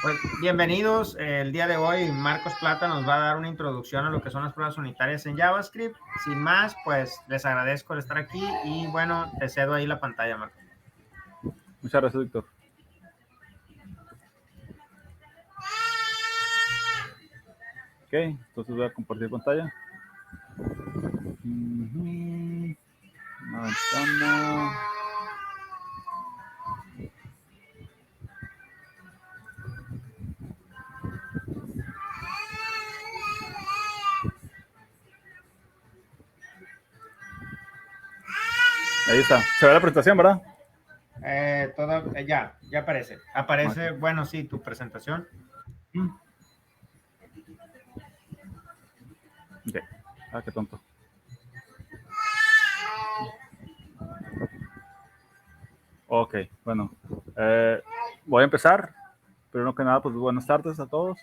Pues bienvenidos. El día de hoy Marcos Plata nos va a dar una introducción a lo que son las pruebas unitarias en JavaScript. Sin más, pues les agradezco el estar aquí y bueno, te cedo ahí la pantalla, Marcos. Muchas gracias, Víctor. Ok, entonces voy a compartir pantalla. Una ventana. Ahí está. Se ve la presentación, ¿verdad? Ya aparece. Aparece, bueno, sí, tu presentación. Ok. Ah, qué tonto. Ok, bueno. Voy a empezar. Primero que nada, pues buenas tardes a todos.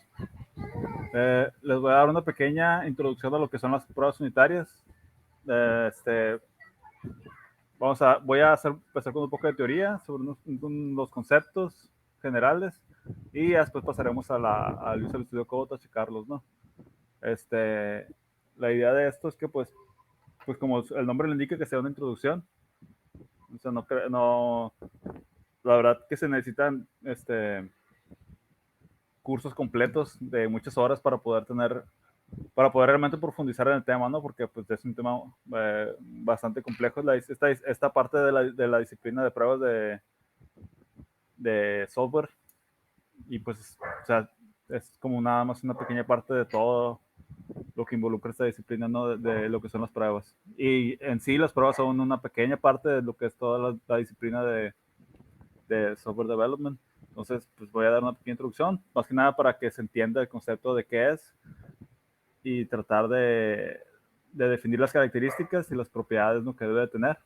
Les voy a dar una pequeña introducción a lo que son las pruebas unitarias. Voy a empezar con un poco de teoría sobre los conceptos generales y después pasaremos al Visual Studio Code a checarlos, ¿no? La idea de esto es que, pues como el nombre le indica, que sea una introducción. O sea, no, la verdad que se necesitan cursos completos de muchas horas para poder realmente profundizar en el tema, ¿no? Porque pues es un tema bastante complejo. Esta parte de la disciplina de pruebas de software y pues, o sea, es como nada más una pequeña parte de todo lo que involucra esta disciplina, ¿no? De lo que son las pruebas. Y en sí las pruebas son una pequeña parte de lo que es toda la disciplina de software development. Entonces, pues voy a dar una pequeña introducción, más que nada para que se entienda el concepto de qué es y tratar de definir las características y las propiedades, ¿no?, que debe de tener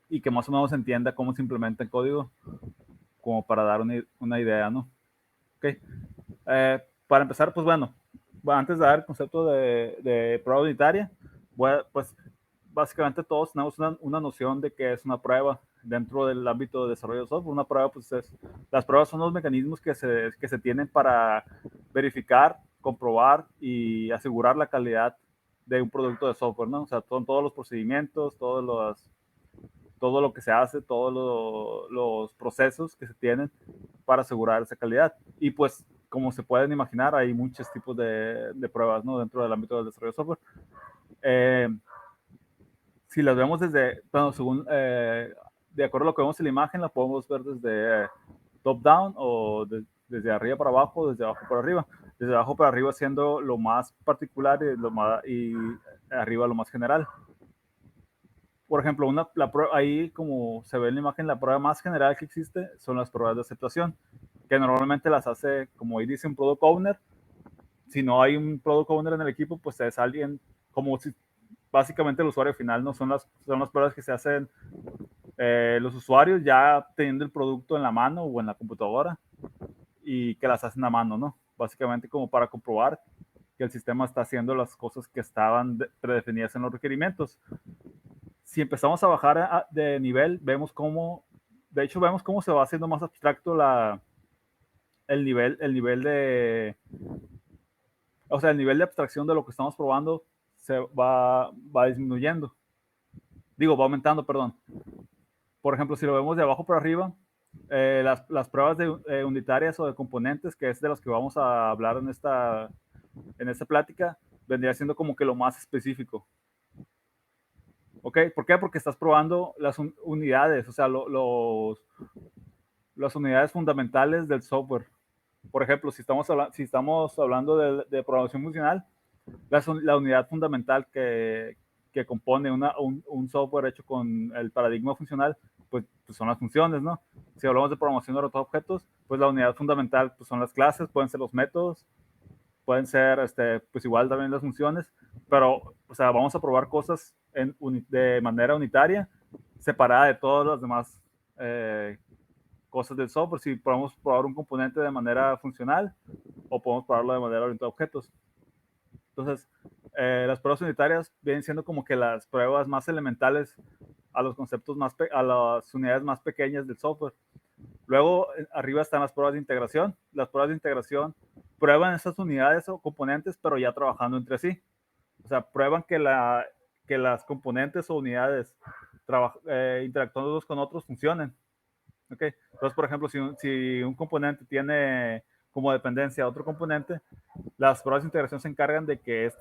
y que más o menos se entienda cómo se implementa en código, como para dar una idea, ¿no? Ok. Para empezar, pues bueno, antes de dar el concepto de prueba unitaria, pues básicamente todos tenemos una noción de qué es una prueba dentro del ámbito de desarrollo de software. Una prueba, pues las pruebas son los mecanismos que se tienen para verificar, comprobar y asegurar la calidad de un producto de software, ¿no? O sea, son todos los procedimientos, todo lo que se hace, todos los procesos que se tienen para asegurar esa calidad. Y pues, como se pueden imaginar, hay muchos tipos de pruebas, ¿no?, dentro del ámbito del desarrollo de software. Si las vemos bueno, según, de acuerdo a lo que vemos en la imagen, la podemos ver desde top-down o desde arriba para abajo, desde abajo para arriba. Desde abajo para arriba siendo lo más particular y arriba lo más general. Por ejemplo, ahí, como se ve en la imagen, la prueba más general que existe son las pruebas de aceptación, que normalmente las hace, como ahí dice, un product owner. Si no hay un product owner en el equipo, pues es alguien como si básicamente el usuario final, no son las pruebas que se hacen los usuarios ya teniendo el producto en la mano o en la computadora y que las hacen a mano, ¿no? Básicamente como para comprobar que el sistema está haciendo las cosas que estaban predefinidas en los requerimientos. Si empezamos a bajar de nivel, vemos cómo se va haciendo más abstracto el nivel el nivel de abstracción de lo que estamos probando va disminuyendo. Va aumentando, perdón. Por ejemplo, si lo vemos de abajo para arriba, las pruebas unitarias o de componentes, que es de las que vamos a hablar en esta plática, vendría siendo como que lo más específico. ¿Ok? ¿Por qué? Porque estás probando las unidades, o sea, las unidades fundamentales del software. Por ejemplo, si estamos hablando de programación funcional, la unidad fundamental que compone un software hecho con el paradigma funcional, pues son las funciones, ¿no? Si hablamos de programación orientada a objetos, pues la unidad fundamental pues son las clases, pueden ser los métodos, pueden ser pues igual también las funciones, pero o sea, vamos a probar cosas de manera unitaria, separada de todas las demás cosas del software. Si podemos probar un componente de manera funcional o podemos probarlo de manera orientada a objetos. Entonces, las pruebas unitarias vienen siendo como que las pruebas más elementales a los conceptos a las unidades más pequeñas del software. Luego, arriba están las pruebas de integración. Las pruebas de integración prueban esas unidades o componentes, pero ya trabajando entre sí. O sea, prueban que las componentes o unidades interactuando unos con otros funcionen. ¿Okay? Entonces, por ejemplo, si un componente tiene como dependencia a otro componente, las pruebas de integración se encargan de que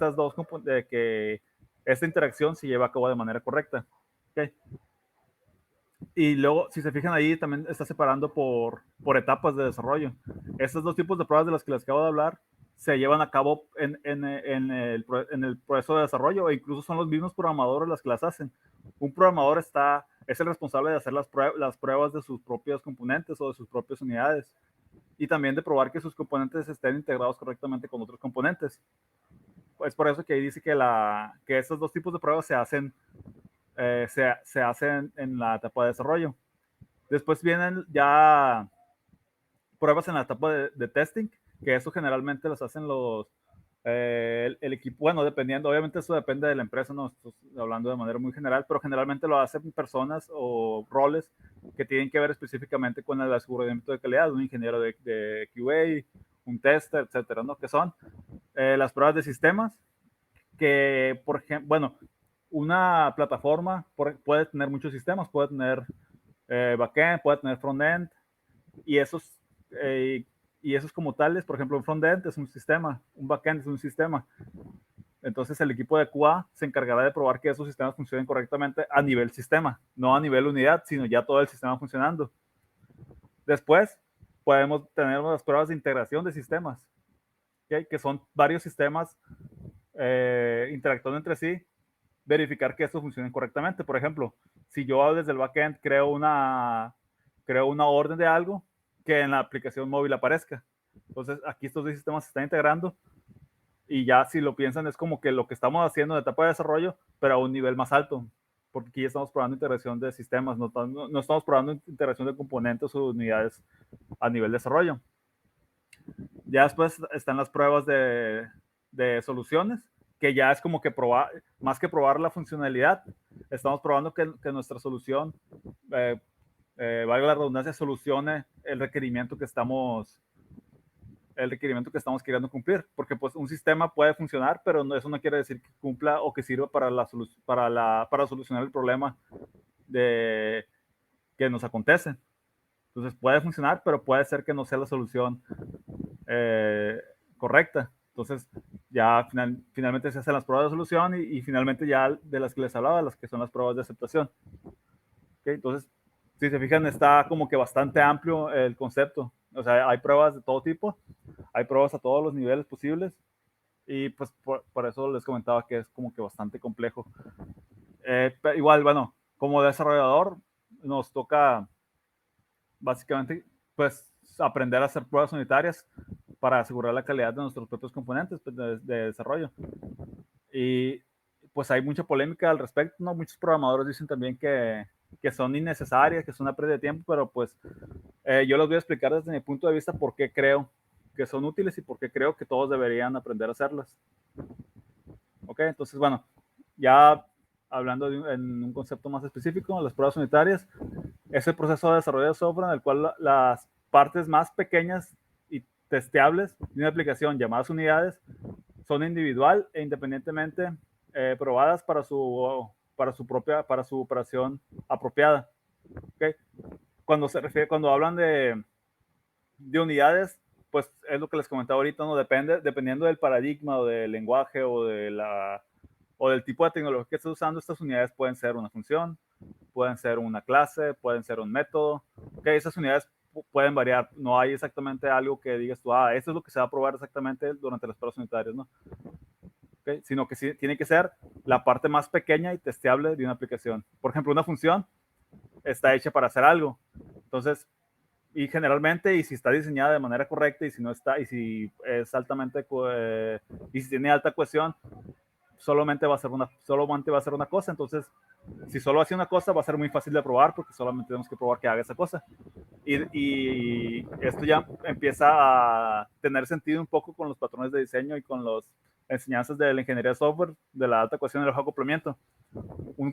de que esta interacción se lleve a cabo de manera correcta. ¿Okay? Y luego, si se fijan ahí, también está separando por etapas de desarrollo. Estos dos tipos de pruebas de las que les acabo de hablar se llevan a cabo en el proceso de desarrollo, e incluso son los mismos programadores los que las hacen. Un programador es el responsable de hacer las pruebas de sus propios componentes o de sus propias unidades, y también de probar que sus componentes estén integrados correctamente con otros componentes. Es por eso que ahí dice que estos dos tipos de pruebas se hacen en la etapa de desarrollo. Después vienen ya pruebas en la etapa de testing, que eso generalmente las hacen el equipo. Bueno, dependiendo, obviamente eso depende de la empresa, no estoy hablando de manera muy general, pero generalmente lo hacen personas o roles que tienen que ver específicamente con el aseguramiento de calidad, un ingeniero de QA, un tester, etcétera, ¿no? Que son las pruebas de sistemas, que, por ejemplo, bueno, una plataforma puede tener muchos sistemas, puede tener backend, puede tener frontend, y eh, esos como tales, por ejemplo, un frontend es un sistema, un backend es un sistema. Entonces el equipo de QA se encargará de probar que esos sistemas funcionen correctamente a nivel sistema, no a nivel unidad, sino ya todo el sistema funcionando. Después podemos tener unas pruebas de integración de sistemas, ¿okay? Que son varios sistemas interactuando entre sí, verificar que esto funcione correctamente. Por ejemplo, si yo desde el backend creo una orden de algo, que en la aplicación móvil aparezca. Entonces, aquí estos dos sistemas se están integrando, y ya si lo piensan es como que lo que estamos haciendo en la etapa de desarrollo, pero a un nivel más alto, porque aquí ya estamos probando integración de sistemas, no estamos probando integración de componentes o unidades a nivel de desarrollo. Ya después están las pruebas de soluciones, que ya es como que más que probar la funcionalidad, estamos probando que nuestra solución, valga la redundancia, solucione el requerimiento que estamos queriendo cumplir, porque pues un sistema puede funcionar, pero eso no quiere decir que cumpla o que sirva para solucionar el problema que nos acontece. Entonces puede funcionar, pero puede ser que no sea la solución correcta. Entonces ya finalmente se hacen las pruebas de solución, y finalmente ya de las que les hablaba, las que son las pruebas de aceptación. ¿Okay? Entonces, si se fijan, está como que bastante amplio el concepto. O sea, hay pruebas de todo tipo, hay pruebas a todos los niveles posibles, y pues por eso les comentaba que es como que bastante complejo. Igual, bueno, como desarrollador nos toca básicamente pues aprender a hacer pruebas unitarias para asegurar la calidad de nuestros propios componentes de desarrollo. Y pues hay mucha polémica al respecto, ¿no? Muchos programadores dicen también que son innecesarias, que son una pérdida de tiempo, pero pues yo les voy a explicar desde mi punto de vista por qué creo que son útiles y por qué creo que todos deberían aprender a hacerlas. Ok, entonces bueno, ya hablando en un concepto más específico, las pruebas unitarias es el proceso de desarrollo de software en el cual las partes más pequeñas y testeables de una aplicación llamadas unidades son individual e independientemente probadas para su operación apropiada. ¿Okay? Cuando hablan de unidades, pues es lo que les comentaba ahorita, ¿no? Dependiendo del paradigma o del lenguaje o del tipo de tecnología que estés usando, estas unidades pueden ser una función, pueden ser una clase, pueden ser un método. Okay, esas unidades pueden variar. No hay exactamente algo que digas tú, esto es lo que se va a probar exactamente durante las pruebas unitarias, ¿no? Okay, sino que sí, tiene que ser la parte más pequeña y testeable de una aplicación. Por ejemplo, una función está hecha para hacer algo. Entonces, y generalmente, y si está diseñada de manera correcta, y si no está, y si es y si tiene alta cohesión, solamente va a ser una cosa. Entonces, si solo hace una cosa, va a ser muy fácil de probar, porque solamente tenemos que probar que haga esa cosa. Y esto ya empieza a tener sentido un poco con los patrones de diseño y con enseñanzas de la ingeniería de software, de la alta ecuación y el bajo acoplamiento.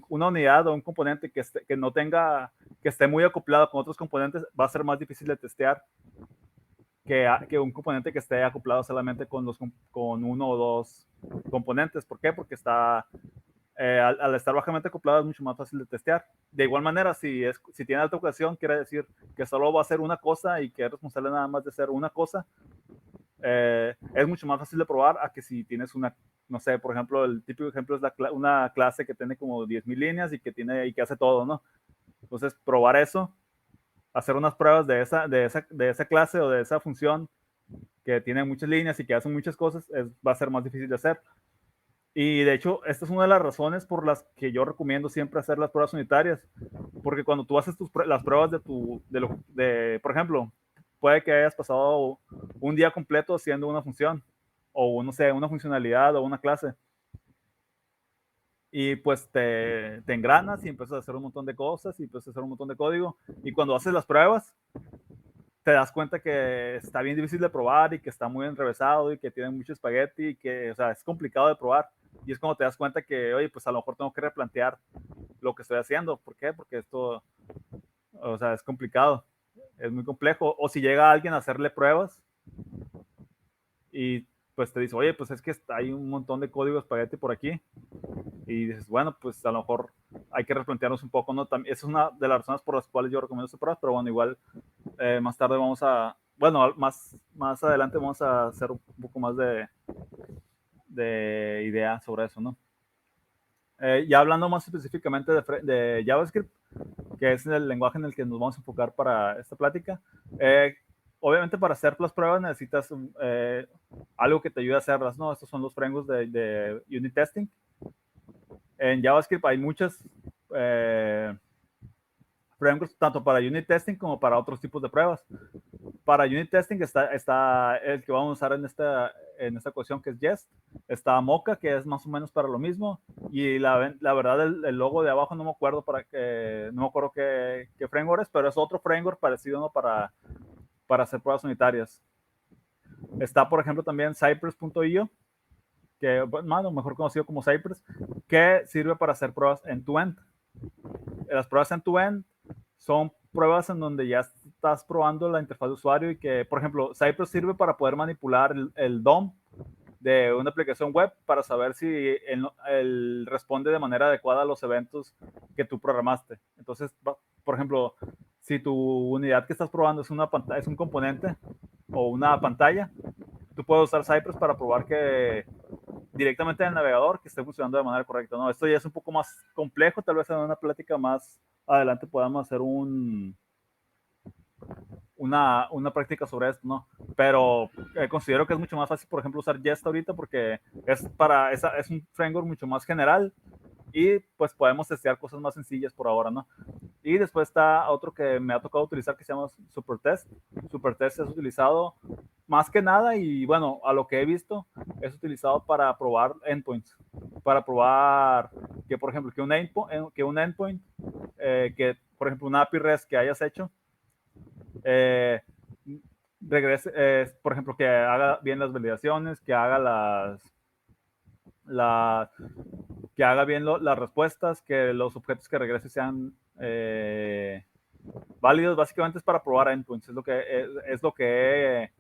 Una unidad o un componente que no tenga, que esté muy acoplado con otros componentes, va a ser más difícil de testear que un componente que esté acoplado solamente con uno o dos componentes. ¿Por qué? Porque al estar bajamente acoplado es mucho más fácil de testear. De igual manera, si tiene alta ocasión, quiere decir que solo va a hacer una cosa y que es responsable nada más de hacer una cosa. Es mucho más fácil de probar a que si tienes no sé, por ejemplo, el típico ejemplo es una clase que tiene como 10,000 líneas y que hace todo, ¿no? Entonces, probar eso, hacer unas pruebas de esa clase o de esa función que tiene muchas líneas y que hace muchas cosas, va a ser más difícil de hacer. Y de hecho, esta es una de las razones por las que yo recomiendo siempre hacer las pruebas unitarias, porque cuando tú haces las pruebas por ejemplo, puede que hayas pasado un día completo haciendo una función, o no sé, una funcionalidad o una clase, y pues te engranas y empiezas a hacer un montón de cosas y empiezas a hacer un montón de código, y cuando haces las pruebas, te das cuenta que está bien difícil de probar y que está muy enrevesado y que tiene mucho espagueti y que, o sea, es complicado de probar. Y es cuando te das cuenta que, oye, pues a lo mejor tengo que replantear lo que estoy haciendo. ¿Por qué? Porque esto, o sea, es complicado, es muy complejo. O si llega alguien a hacerle pruebas y pues te dice, oye, pues es que hay un montón de código espagueti por aquí. Y dices, bueno, pues a lo mejor hay que replantearnos un poco, ¿no? Esa es una de las razones por las cuales yo recomiendo estas pruebas, pero bueno, igual más tarde más adelante vamos a hacer un poco más de idea sobre eso, ¿no? Ya hablando más específicamente de JavaScript, que es el lenguaje en el que nos vamos a enfocar para esta plática. Obviamente para hacer las pruebas necesitas algo que te ayude a hacerlas, ¿no? Estos son los frameworks de unit testing. En JavaScript hay muchas frameworks, tanto para unit testing como para otros tipos de pruebas. Para unit testing está el que vamos a usar en esta cuestión, que es Jest. Está Mocha, que es más o menos para lo mismo. Y la verdad, el logo de abajo no me acuerdo qué framework es, pero es otro framework parecido, ¿no? para hacer pruebas unitarias. Está, por ejemplo, también Cypress.io, que, bueno, mejor conocido como Cypress, que sirve para hacer pruebas end-to-end. Las pruebas end-to-end son pruebas en donde ya estás probando la interfaz de usuario y que, por ejemplo, Cypress sirve para poder manipular el DOM de una aplicación web para saber si él responde de manera adecuada a los eventos que tú programaste. Entonces, por ejemplo, si tu unidad que estás probando es un componente o una pantalla, tú puedes usar Cypress para probar que directamente en el navegador que esté funcionando de manera correcta, ¿no? Esto ya es un poco más complejo, tal vez en una plática más adelante podamos hacer una práctica sobre esto, ¿no? Pero considero que es mucho más fácil, por ejemplo, usar Jest ahorita porque es un framework mucho más general y pues podemos testear cosas más sencillas por ahora, ¿no? Y después está otro que me ha tocado utilizar que se llama Supertest. Supertest es utilizado más que nada y bueno, a lo que he visto, es utilizado para probar endpoints. Para probar que, por ejemplo, que un endpoint, que por ejemplo una API REST que hayas hecho, regrese, por ejemplo, que haga bien las validaciones, que haga que haga bien las respuestas, que los objetos que regrese sean válidos. Básicamente es para probar endpoints, es lo que he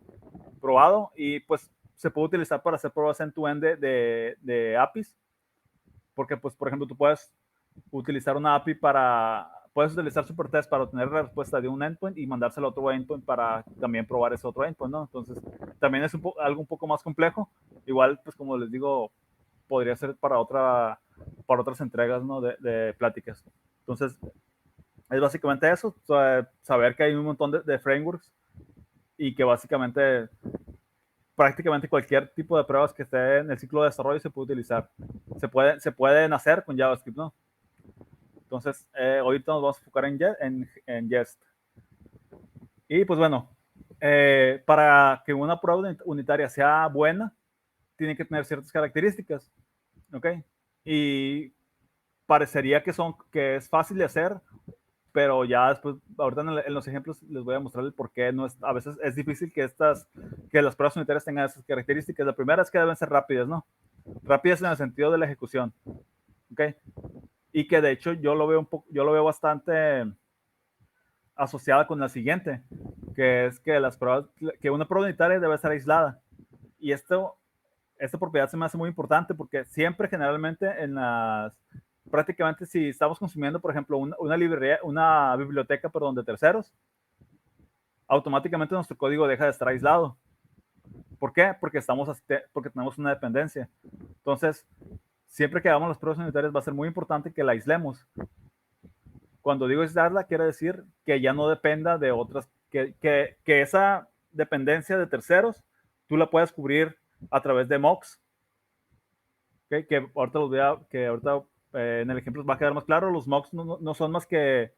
probado y pues se puede utilizar para hacer pruebas end-to-end de APIs, porque pues por ejemplo tú puedes utilizar una API puedes utilizar Supertest para obtener la respuesta de un endpoint y mandárselo a otro endpoint para también probar ese otro endpoint, ¿no? Entonces también es algo un poco más complejo. Igual, pues como les digo, podría ser para otras entregas, ¿no? de pláticas. Entonces, es básicamente eso, saber que hay un montón de frameworks y que básicamente prácticamente cualquier tipo de pruebas que esté en el ciclo de desarrollo se puede utilizar. Se pueden hacer con JavaScript, ¿no? Entonces, ahorita nos vamos a enfocar en Jest. Y pues bueno, para que una prueba unitaria sea buena, tiene que tener ciertas características, ¿ok? Y parecería que es fácil de hacer pero ya después, ahorita en los ejemplos les voy a mostrar el por qué a veces es difícil que las pruebas unitarias tengan esas características. La primera es que deben ser rápidas, ¿no? Rápidas en el sentido de la ejecución, ¿ok? Y que de hecho yo lo veo bastante asociada con la siguiente, que es que una prueba unitaria debe ser aislada. Y esta propiedad se me hace muy importante porque siempre generalmente prácticamente si estamos consumiendo, por ejemplo, una biblioteca, perdón, de terceros, automáticamente nuestro código deja de estar aislado. ¿Por qué? Porque tenemos una dependencia. Entonces, siempre que hagamos las pruebas unitarias va a ser muy importante que la aislemos. Cuando digo aislarla, quiere decir que ya no dependa de otras, que esa dependencia de terceros, tú la puedes cubrir a través de mocks. ¿Okay? Que ahorita en el ejemplo va a quedar más claro, los mocks no son más que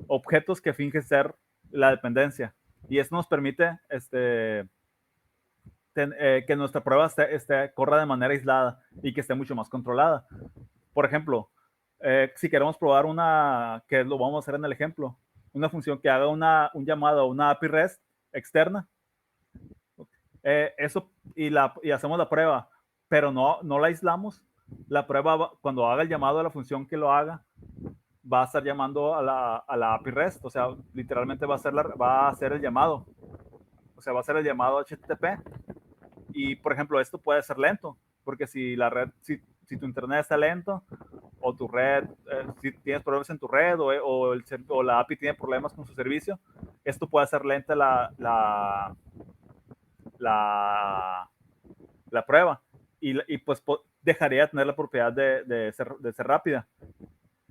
objetos que fingen ser la dependencia. Y esto nos permite que nuestra prueba corra de manera aislada y que esté mucho más controlada. Por ejemplo, si queremos probar que lo vamos a hacer en el ejemplo, una función que haga un llamado a una API REST externa, y hacemos la prueba, pero no la aislamos, la prueba, cuando haga el llamado a la función que lo haga, va a estar llamando a la API REST, o sea, literalmente va a hacer el llamado, o sea, va a hacer el llamado HTTP. Y, por ejemplo, esto puede ser lento, porque si si tu internet está lento, o tu red, si tienes problemas en tu red, o la API tiene problemas con su servicio, esto puede hacer lenta la prueba. Y pues dejaría de tener la propiedad de ser rápida.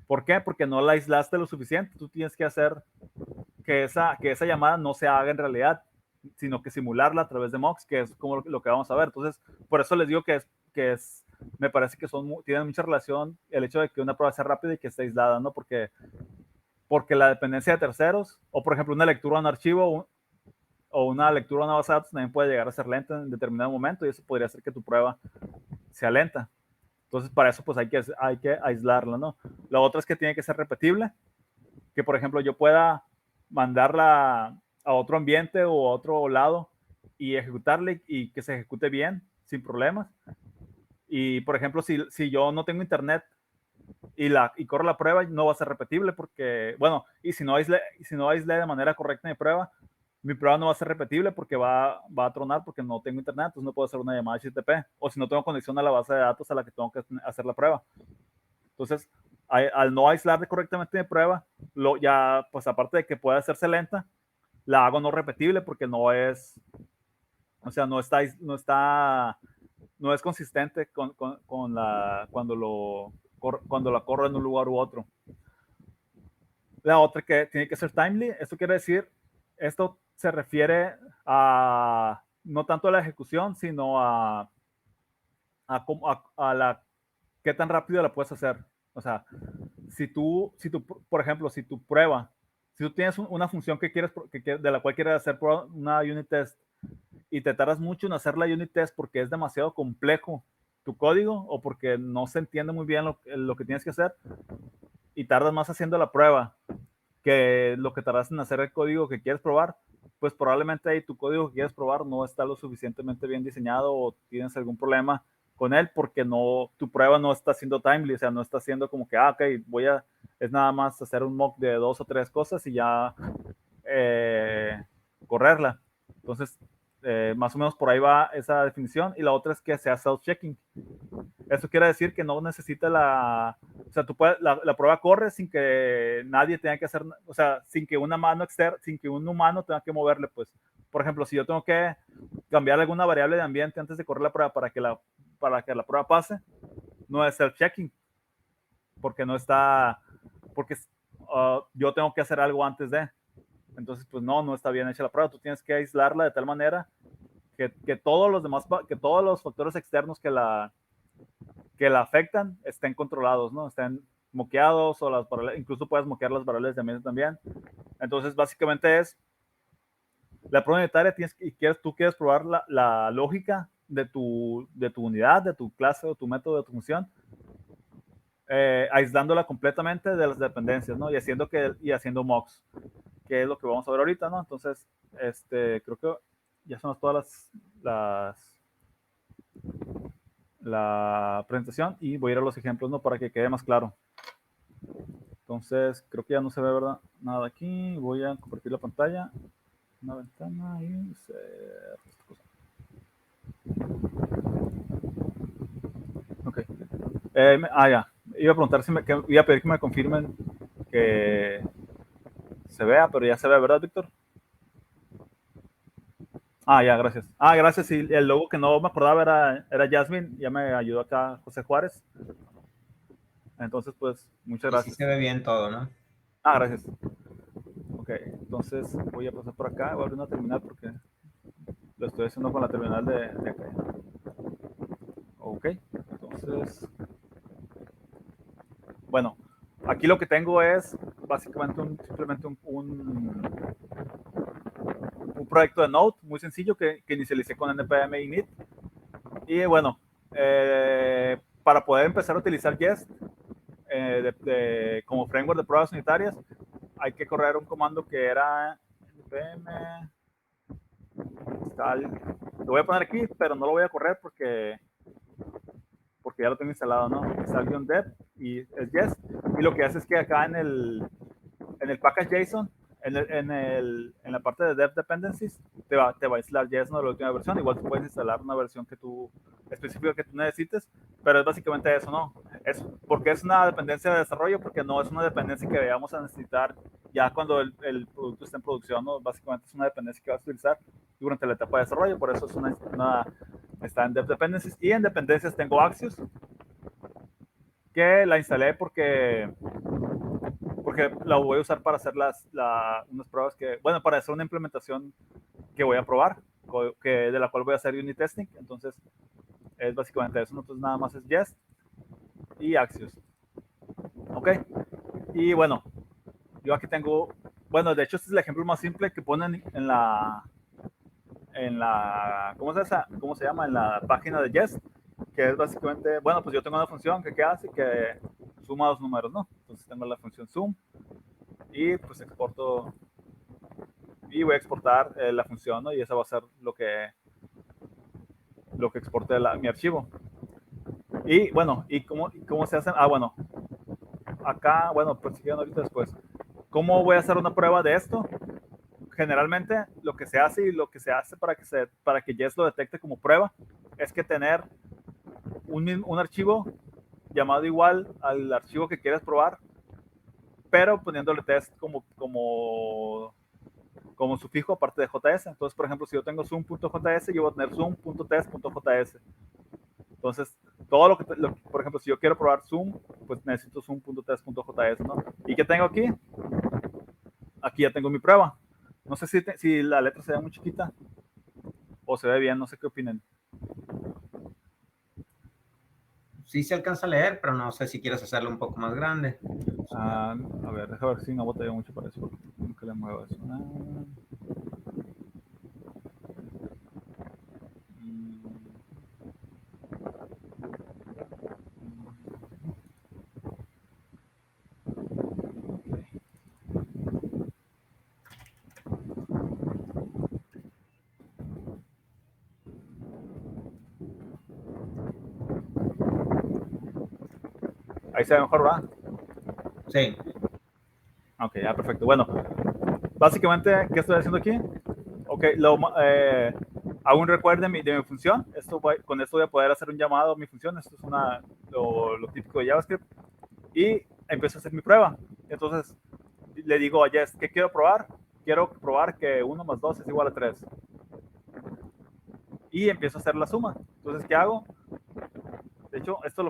¿Por qué? Porque no la aislaste lo suficiente. Tú tienes que hacer que esa llamada no se haga en realidad, sino que simularla a través de mocks, que es como lo que vamos a ver. Entonces, por eso les digo me parece que tienen mucha relación el hecho de que una prueba sea rápida y que esté aislada, ¿no? Porque la dependencia de terceros, o por ejemplo una lectura a un archivo o una lectura a una base de datos también puede llegar a ser lenta en determinado momento y eso podría hacer que tu prueba sea lenta. Entonces, para eso pues hay que aislarla, ¿no? La otra es que tiene que ser repetible, que por ejemplo yo pueda mandarla a otro ambiente o a otro lado y ejecutarle y que se ejecute bien, sin problemas. Y por ejemplo, si yo no tengo internet y corro la prueba, no va a ser repetible porque, bueno, y si no aislé de manera correcta mi prueba no va a ser repetible porque va a tronar porque no tengo internet, entonces no puedo hacer una llamada HTTP, o si no tengo conexión a la base de datos a la que tengo que hacer la prueba. Entonces, al no aislar correctamente mi prueba, pues aparte de que puede hacerse lenta, la hago no repetible porque no es consistente cuando la corro en un lugar u otro. La otra que tiene que ser timely, esto se refiere a no tanto a la ejecución, sino a qué tan rápido la puedes hacer. O sea, por ejemplo, si tú tienes una función de la cual quieres hacer una unit test y te tardas mucho en hacer la unit test porque es demasiado complejo tu código o porque no se entiende muy bien lo que tienes que hacer y tardas más haciendo la prueba que lo que tardas en hacer el código que quieres probar, pues probablemente ahí tu código que quieres probar no está lo suficientemente bien diseñado o tienes algún problema con él porque tu prueba no está siendo timely, o sea, no está siendo como que, ok, es nada más hacer un mock de 2 o 3 cosas y ya correrla. Entonces, más o menos por ahí va esa definición. Y la otra es que sea self-checking. Eso quiere decir que no necesita o sea, la prueba corre sin que nadie tenga que hacer, o sea, sin que una mano externa, sin que un humano tenga que moverle, pues. Por ejemplo, si yo tengo que cambiar alguna variable de ambiente antes de correr la prueba para que la prueba pase, no es self-checking, porque yo tengo que hacer algo antes de. Entonces, pues no está bien hecha la prueba. Tú tienes que aislarla de tal manera que todos los factores externos que la afectan estén controlados, ¿no? Estén moqueados incluso puedes moquear las variables de ambiente también. Entonces, básicamente la prueba unitaria tú quieres probar la lógica de tu unidad, de tu clase, de tu método, de tu función. aislándola completamente de las dependencias, ¿no? Y haciendo mocks, que es lo que vamos a ver ahorita, ¿no? Entonces, creo que ya son todas la presentación y voy a ir a los ejemplos, ¿no? Para que quede más claro. Entonces, creo que ya no se ve, ¿verdad? Nada aquí. Voy a compartir la pantalla. Una ventana y ok. Ya. Iba a preguntar iba a pedir que me confirmen que se vea, pero ya se ve, ¿verdad, Víctor? Ya, gracias. Gracias. Y el logo que no me acordaba era Jasmine. Ya me ayudó acá José Juárez. Entonces, pues, muchas gracias. Sí se ve bien todo, ¿no? Gracias. Ok, entonces voy a pasar por acá. Voy a abrir una terminal porque lo estoy haciendo con la terminal de acá. Ok, entonces, bueno, aquí lo que tengo es básicamente simplemente un proyecto de Node muy sencillo que inicialicé con npm init. Y bueno, para poder empezar a utilizar Jest como framework de pruebas unitarias, hay que correr un comando que era npm lo voy a poner aquí, pero no lo voy a correr porque ya lo tengo instalado, ¿no? Install-dev y es Jest. Y lo que hace es que acá en el package JSON, en la parte de dev dependencies, te va a instalar Jest, ¿no? La última versión. Igual tú puedes instalar una versión específica que tú necesites, pero es básicamente eso, ¿no? Porque es una dependencia de desarrollo, porque no es una dependencia que vayamos a necesitar ya cuando el producto esté en producción, ¿no? Básicamente es una dependencia que vas a utilizar durante la etapa de desarrollo, por eso está en dev dependencies. Y en dependencias tengo Axios, que la instalé porque la voy a usar para hacer unas pruebas para hacer una implementación que voy a probar, de la cual voy a hacer unit testing. Entonces, es básicamente eso. Entonces, nada más es Jest y Axios. Ok. Y bueno, yo aquí tengo, de hecho, este es el ejemplo más simple que ponen en la, ¿cómo se llama? En la página de Jest, que es básicamente, pues yo tengo una función que hace que suma dos números, ¿no? Entonces tengo la función sum y pues exporto y voy a exportar la función, ¿no? Y esa va a ser lo que exporte mi archivo. Y bueno, ¿y cómo se hacen? Acá, pues siguiendo ahorita después. ¿Cómo voy a hacer una prueba de esto? Generalmente lo que se hace para que Jest lo detecte como prueba es que tener un archivo llamado igual al archivo que quieres probar, pero poniéndole test como sufijo aparte de JS. Entonces, por ejemplo, si yo tengo zoom.js, yo voy a tener zoom.test.js. Entonces, todo lo que, por ejemplo, si yo quiero probar zoom, pues necesito zoom.test.js, ¿no? ¿Y qué tengo aquí? Aquí ya tengo mi prueba. No sé si la letra se ve muy chiquita o se ve bien, no sé qué opinen. Sí se alcanza a leer, pero no sé si quieres hacerlo un poco más grande. A ver, déjame ver si no boté mucho para eso. Nunca le muevo eso. Ahí se ve mejor, ¿verdad? Sí. Ok, ya, perfecto. Bueno, básicamente, ¿qué estoy haciendo aquí? Ok, hago un recuerdo de mi función. Con esto voy a poder hacer un llamado a mi función. Esto es lo típico de JavaScript. Y empiezo a hacer mi prueba. Entonces, le digo a Jest, ¿qué quiero probar? Quiero probar que 1 más 2 es igual a 3. Y empiezo a hacer la suma. Entonces, ¿qué hago? De hecho, esto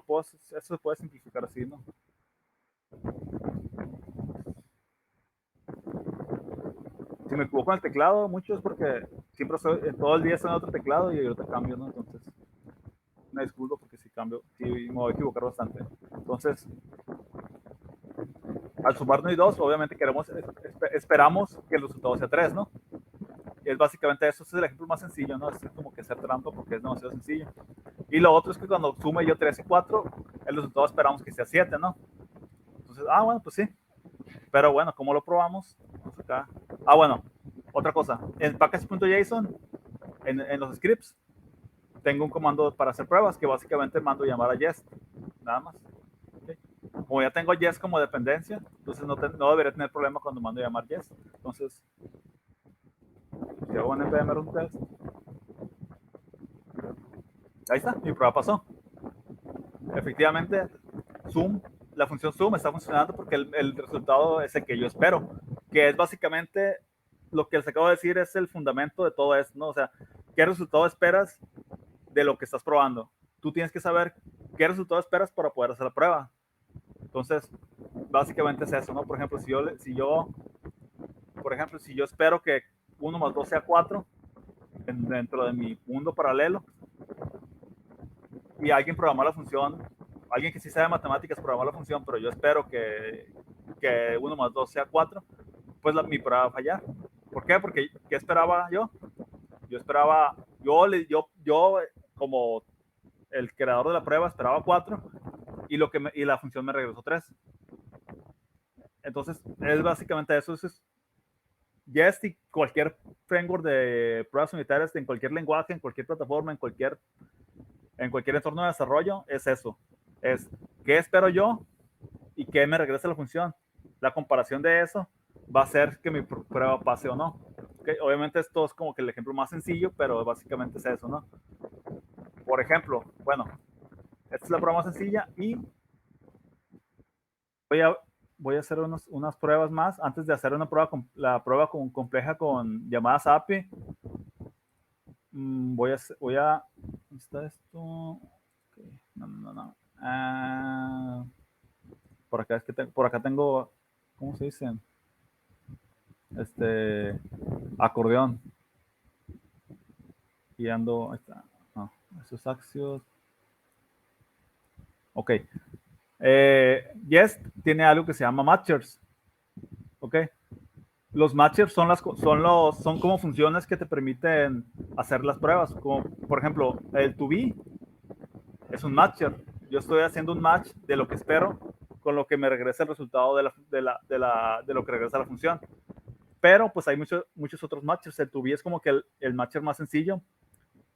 se puede simplificar así, ¿no? Si me equivoco en el teclado, mucho es porque siempre todo el día estoy en otro teclado y ahorita cambio, ¿no? Entonces, me disculpo porque si cambio, sí me voy a equivocar bastante. Entonces, al sumar 1 y 2, obviamente esperamos que el resultado sea 3, ¿no? es básicamente eso. Ese es el ejemplo más sencillo, ¿no? Es como que hacer trampa porque es demasiado sencillo. Y lo otro es que cuando sume yo 3 y 4, el resultado esperamos que sea 7, ¿no? Entonces, bueno, pues sí. Pero bueno, ¿cómo lo probamos? Vamos acá. Bueno, otra cosa. En package.json, en los scripts, tengo un comando para hacer pruebas que básicamente mando llamar a Jest, nada más. ¿Okay? Como ya tengo Jest como dependencia, entonces no debería tener problema cuando mando llamar Jest. Entonces, si hago un npm run test, ahí está, mi prueba pasó. Efectivamente, zoom, la función zoom está funcionando porque el resultado es el que yo espero, que es básicamente lo que les acabo de decir, es el fundamento de todo esto, ¿no? O sea, ¿qué resultado esperas de lo que estás probando? Tú tienes que saber qué resultado esperas para poder hacer la prueba. Entonces, básicamente es eso, ¿no? Por ejemplo, si yo espero que 1 más 2 sea 4 dentro de mi mundo paralelo, y alguien programó la función, alguien que sí sabe matemáticas programó la función, pero yo espero que 1 más 2 sea 4, pues mi prueba va a fallar. ¿Por qué? Porque ¿qué esperaba yo? Yo como el creador de la prueba esperaba 4 y la función me regresó 3. Entonces, es básicamente eso. Es Jest y cualquier framework de pruebas unitarias en cualquier lenguaje, en cualquier plataforma, en cualquier entorno de desarrollo, es eso. Es qué espero yo y qué me regresa la función. La comparación de eso va a hacer que mi prueba pase o no. ¿Okay? Obviamente esto es como que el ejemplo más sencillo, pero básicamente es eso, ¿no? Por ejemplo, bueno, esta es la prueba más sencilla y voy a hacer unas pruebas más antes de hacer la prueba compleja con llamadas API. ¿Dónde está esto? Okay. No. Por acá tengo, ¿cómo se dice? Acordeón. Y ando, ahí está. No, esos axios. Ok. Jest tiene algo que se llama matchers. Ok. Los matchers son como funciones que te permiten hacer las pruebas. Como, por ejemplo, el to be es un matcher. Yo estoy haciendo un match de lo que espero con lo que me regresa el resultado de lo que regresa la función. Pero pues hay muchos otros matchers. El to be es como que el matcher más sencillo.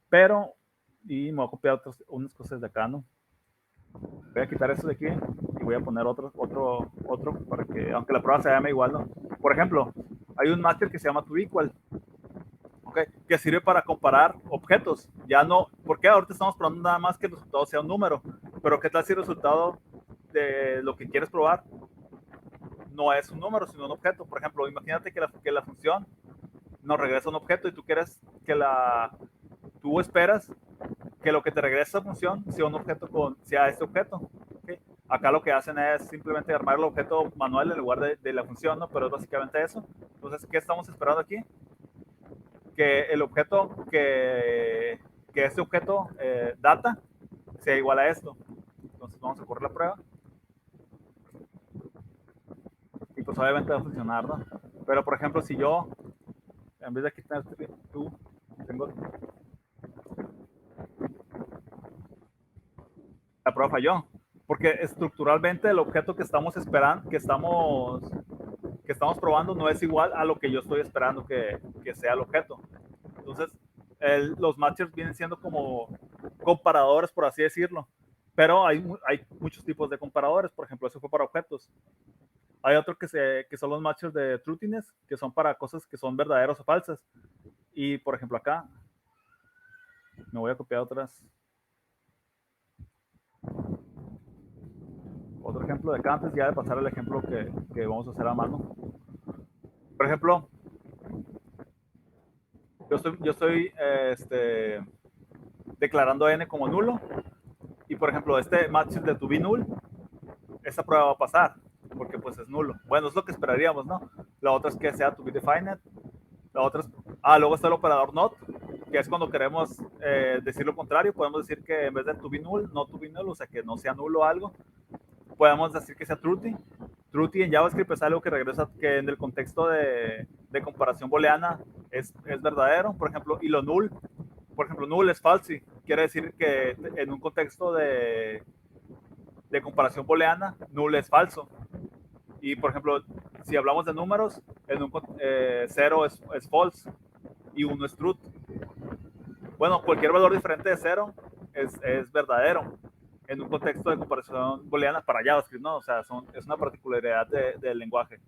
Pero, y me voy a copiar unas cosas de acá, ¿no? Voy a quitar eso de aquí y voy a poner otro para que, aunque la prueba se llame igual, ¿no? Por ejemplo, hay un matcher que se llama toEqual, ¿okay? Que sirve para comparar objetos. Ya no, porque ahorita estamos probando nada más que el resultado sea un número, pero ¿qué tal si el resultado de lo que quieres probar no es un número, sino un objeto? Por ejemplo, imagínate que la función nos regresa un objeto y tú quieres tú esperas que lo que te regresa esa función sea un objeto sea este objeto. ¿Okay? Acá lo que hacen es simplemente armar el objeto manual en lugar de la función, ¿no? Pero es básicamente eso. Entonces, ¿qué estamos esperando aquí? Que el objeto, que este objeto data sea igual a esto. Entonces vamos a correr la prueba. Y pues obviamente va a funcionar, ¿no? Pero por ejemplo, si yo, en vez de aquí tener tengo la prueba falló, porque estructuralmente el objeto que estamos esperando, que estamos probando no es igual a lo que yo estoy esperando que sea el objeto. Entonces, los matchers vienen siendo como comparadores, por así decirlo, pero hay muchos tipos de comparadores. Por ejemplo, eso fue para objetos. Hay otros que son los matchers de truthiness, que son para cosas que son verdaderas o falsas. Y, por ejemplo, acá me voy a copiar otro ejemplo de acá antes ya de pasar al ejemplo que vamos a hacer a mano. Por ejemplo, yo estoy declarando n como nulo y, por ejemplo, este match de to be null, esa prueba va a pasar porque pues es nulo. Bueno, es lo que esperaríamos, ¿no? La otra es que sea to be defined. La otra es, luego está el operador not, que es cuando queremos decir lo contrario. Podemos decir que en vez de to be null, no to be null, o sea, que no sea nulo algo. Podemos decir que sea truthy. Truthy en JavaScript es algo que regresa, que en el contexto de comparación booleana es verdadero, por ejemplo, y lo null, por ejemplo, null es falsi, quiere decir que en un contexto de comparación booleana, null es falso. Y por ejemplo, si hablamos de números, en un 0 es false y 1 es truth. Bueno, cualquier valor diferente de 0 es verdadero en un contexto de comparación booleana para JavaScript, ¿no? O sea, es una particularidad del lenguaje.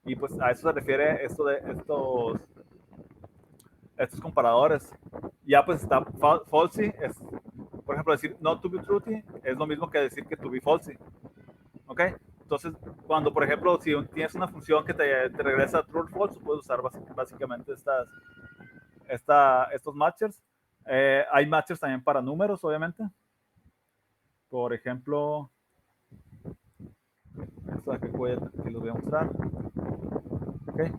Y pues a eso se refiere esto de estos comparadores. Ya pues está falsy, por ejemplo, decir not to be truthy es lo mismo que decir que to be falsy. ¿Ok? Entonces, cuando, por ejemplo, si tienes una función que te regresa true or false, puedes usar básicamente estos matchers. Hay matchers también para números, obviamente. Por ejemplo, esto aquí los voy a mostrar. Okay.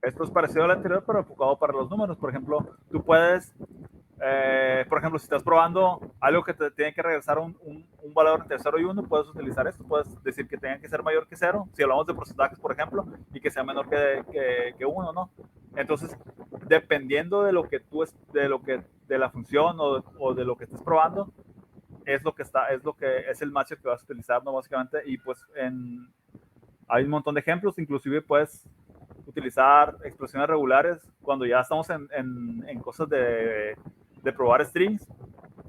Esto es parecido al anterior, pero enfocado para los números. Por ejemplo, tú puedes, por ejemplo, si estás probando algo que te tiene que regresar un valor entre 0 y 1, puedes utilizar esto. Puedes decir que tenga que ser mayor que 0, si hablamos de porcentajes, por ejemplo, y que sea menor que 1, ¿no? Entonces, dependiendo de lo que de la función o de lo que estés probando, es lo que es el matcher que vas a utilizar, ¿no? Básicamente, y pues hay un montón de ejemplos, inclusive puedes utilizar expresiones regulares cuando ya estamos en cosas de probar strings,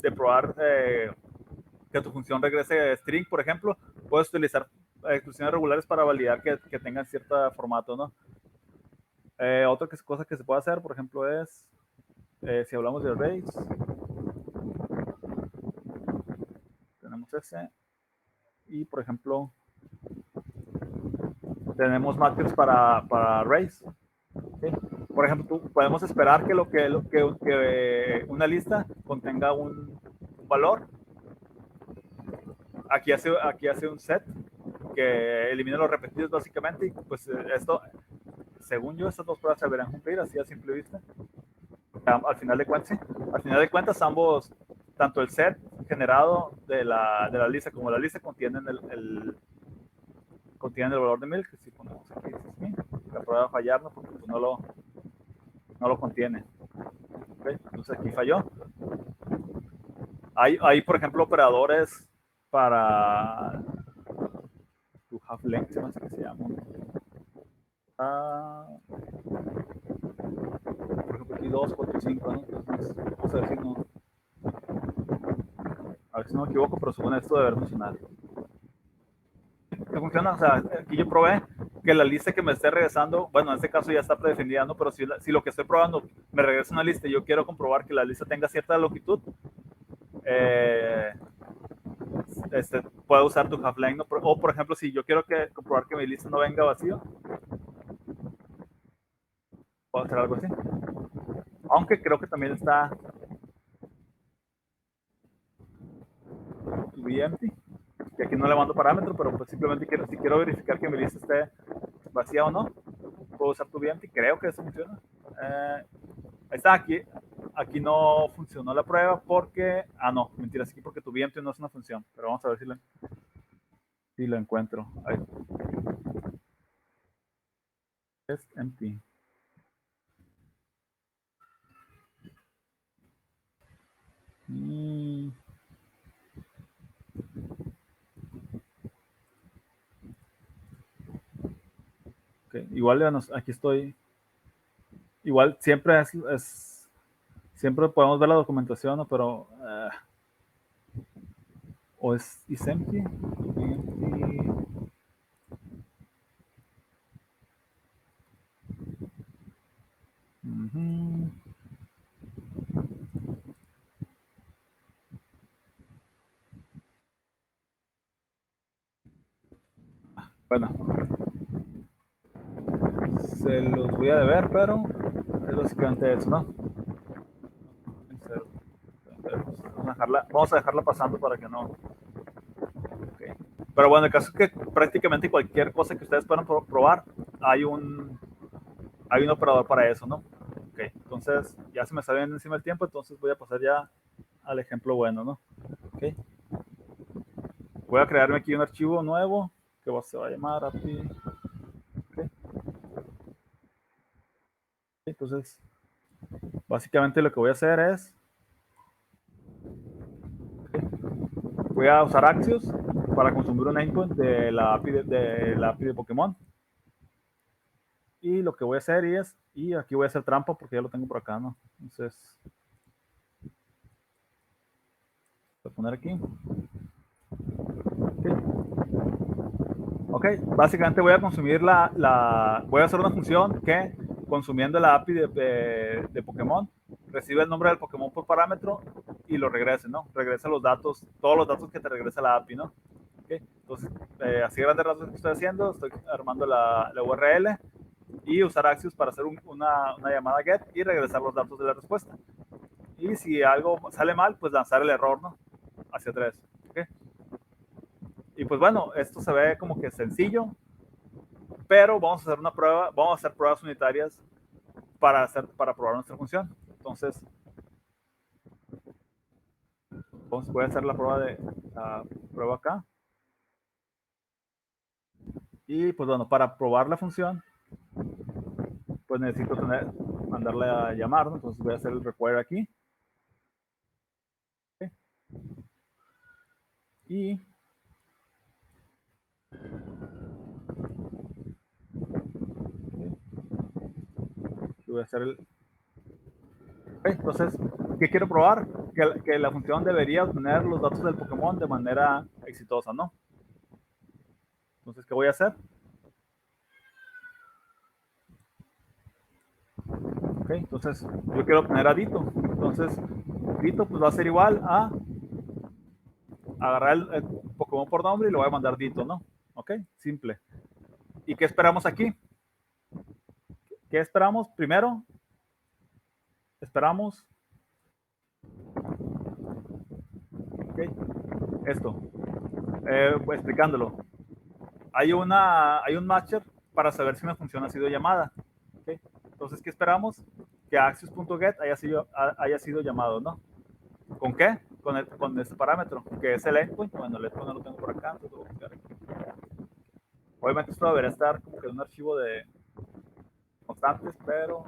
de probar que tu función regrese string, por ejemplo, puedes utilizar expresiones regulares para validar que tengan cierto formato, ¿no? Otra cosa que se puede hacer, por ejemplo, es si hablamos de arrays, tenemos ese, y por ejemplo, tenemos matches para arrays. ¿Okay? Por ejemplo, podemos esperar que una lista contenga un valor. Aquí hace un set que elimina los repetidos básicamente, y pues esto, según yo, estas dos pruebas se deberán cumplir así a simple vista. Al final de cuentas, ambos, tanto el set generado de la lista como la lista contienen el valor de 1000, que si ponemos aquí, la prueba va a fallar, ¿no? Porque pues no lo contiene. ¿Okay? Entonces aquí falló. Hay, por ejemplo, operadores para to have length, no sé qué se llama. Por ejemplo, aquí 2, 4 y 5, ¿no? Entonces, vamos a ver si no me equivoco, pero según esto debe funcionar. ¿Qué funciona? O sea, aquí yo probé que la lista que me esté regresando, bueno, en este caso ya está predefinida, ¿no? Pero si lo que estoy probando me regresa una lista y yo quiero comprobar que la lista tenga cierta longitud, puedo usar tu half length, ¿no? O por ejemplo, si yo quiero comprobar que mi lista no venga vacío, puedo hacer algo así. Aunque creo que también está to be empty, que aquí no le mando parámetro, pero pues simplemente si quiero verificar que mi lista esté vacía o no, puedo usar to be empty. Creo que eso funciona. Ahí está, aquí no funcionó la prueba porque, no, mentiras, aquí porque to be empty no es una función, pero vamos a ver si lo encuentro. Ahí. Es empty. Okay. Igual aquí estoy. Igual siempre siempre podemos ver la documentación, ¿no? Pero o es empty. Bueno, se los voy a deber, pero es básicamente eso, ¿no? Vamos a dejarla pasando para que no. Okay. Pero bueno, el caso es que prácticamente cualquier cosa que ustedes puedan probar, hay un operador para eso, ¿no? Ok, entonces ya se me está viendo encima el tiempo, entonces voy a pasar ya al ejemplo bueno, ¿no? Ok. Voy a crearme aquí un archivo nuevo que se va a llamar API. Okay. Entonces, básicamente lo que voy a hacer es, voy a usar Axios para consumir un endpoint de la API de Pokémon. Y lo que voy a hacer es, y aquí voy a hacer trampa porque ya lo tengo por acá, ¿no? Entonces, voy a poner aquí. Ok, básicamente voy a consumir voy a hacer una función que, consumiendo la API de Pokémon, recibe el nombre del Pokémon por parámetro y lo regrese, ¿no? Regresa los datos, todos los datos que te regresa la API, ¿no? Okay. Entonces, así grandes rasgos que estoy haciendo, estoy armando la URL y usar Axios para hacer una llamada GET y regresar los datos de la respuesta. Y si algo sale mal, pues lanzar el error, ¿no? Hacia atrás. ¿Okay? Y pues bueno, esto se ve como que sencillo, pero vamos a hacer una prueba, vamos a hacer pruebas unitarias para probar nuestra función. Entonces, voy a hacer la prueba acá. Y pues bueno, para probar la función, pues necesito mandarle a llamar, ¿no? Entonces voy a hacer el require aquí. Okay. Y voy a hacer entonces, ¿qué quiero probar? Que la función debería obtener los datos del Pokémon de manera exitosa, ¿no? Entonces, ¿qué voy a hacer? Ok, entonces yo quiero obtener a Dito. Entonces, Dito pues va a ser igual a agarrar el Pokémon por nombre y lo voy a mandar Dito, ¿no? Ok, simple. ¿Y qué esperamos aquí? ¿Qué esperamos? Primero, esperamos esto, explicándolo. Hay un matcher para saber si una función ha sido llamada. ¿Okay? Entonces, ¿qué esperamos? Que Axios.get haya sido llamado, ¿no? ¿Con qué? Con este parámetro, que es el endpoint. Bueno, el endpoint no lo tengo por acá, entonces lo voy a buscar aquí. Obviamente esto debería estar como que en un archivo de constantes, pero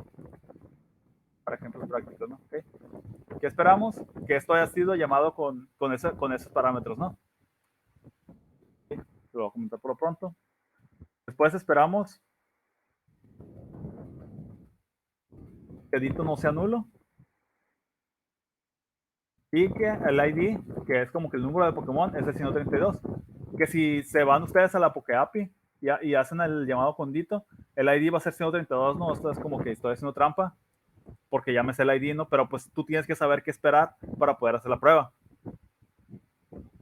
para ejemplos prácticos, ¿no? ¿Okay? ¿Qué esperamos? Que esto haya sido llamado con esos parámetros, ¿no? ¿Okay? Lo voy a comentar por lo pronto. Después esperamos que Dito no sea nulo y que el ID, que es como que el número de Pokémon, es el 132. Que si se van ustedes a la PokeAPI y hacen el llamado con Dito, el ID va a ser 132, ¿no? Esto es como que estoy haciendo trampa porque ya me sé el ID, ¿no? Pero pues tú tienes que saber qué esperar para poder hacer la prueba.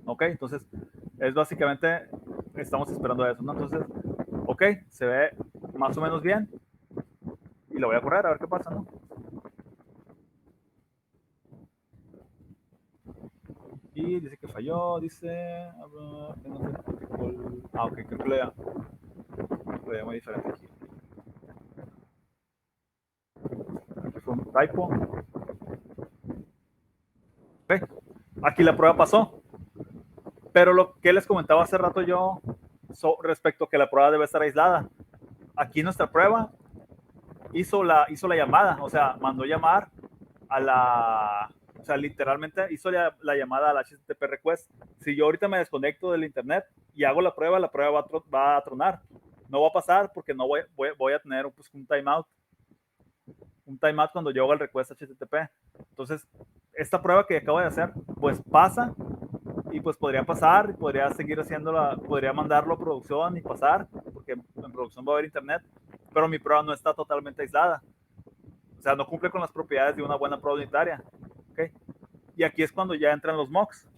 Ok, entonces es básicamente, estamos esperando eso, ¿no? Entonces, ok, se ve más o menos bien y lo voy a correr a ver qué pasa, ¿no? Y dice que falló, dice... Ah, ok, creo que le llamo diferente aquí. Aquí fue un typo. Okay. Aquí la prueba pasó. Pero lo que les comentaba hace rato yo respecto a que la prueba debe estar aislada. Aquí nuestra prueba hizo la llamada, o sea, mandó llamar o sea, literalmente hizo la llamada al HTTP request. Si yo ahorita me desconecto del internet y hago la prueba va a tronar. No va a pasar porque no voy a tener pues, un timeout. Un timeout cuando yo haga el request HTTP. Entonces, esta prueba que acabo de hacer, pues pasa y pues podría pasar, podría seguir haciéndola, podría mandarlo a producción y pasar, porque en producción va a haber internet, pero mi prueba no está totalmente aislada. O sea, no cumple con las propiedades de una buena prueba unitaria. ¿Okay? Y aquí es cuando ya entran los mocks.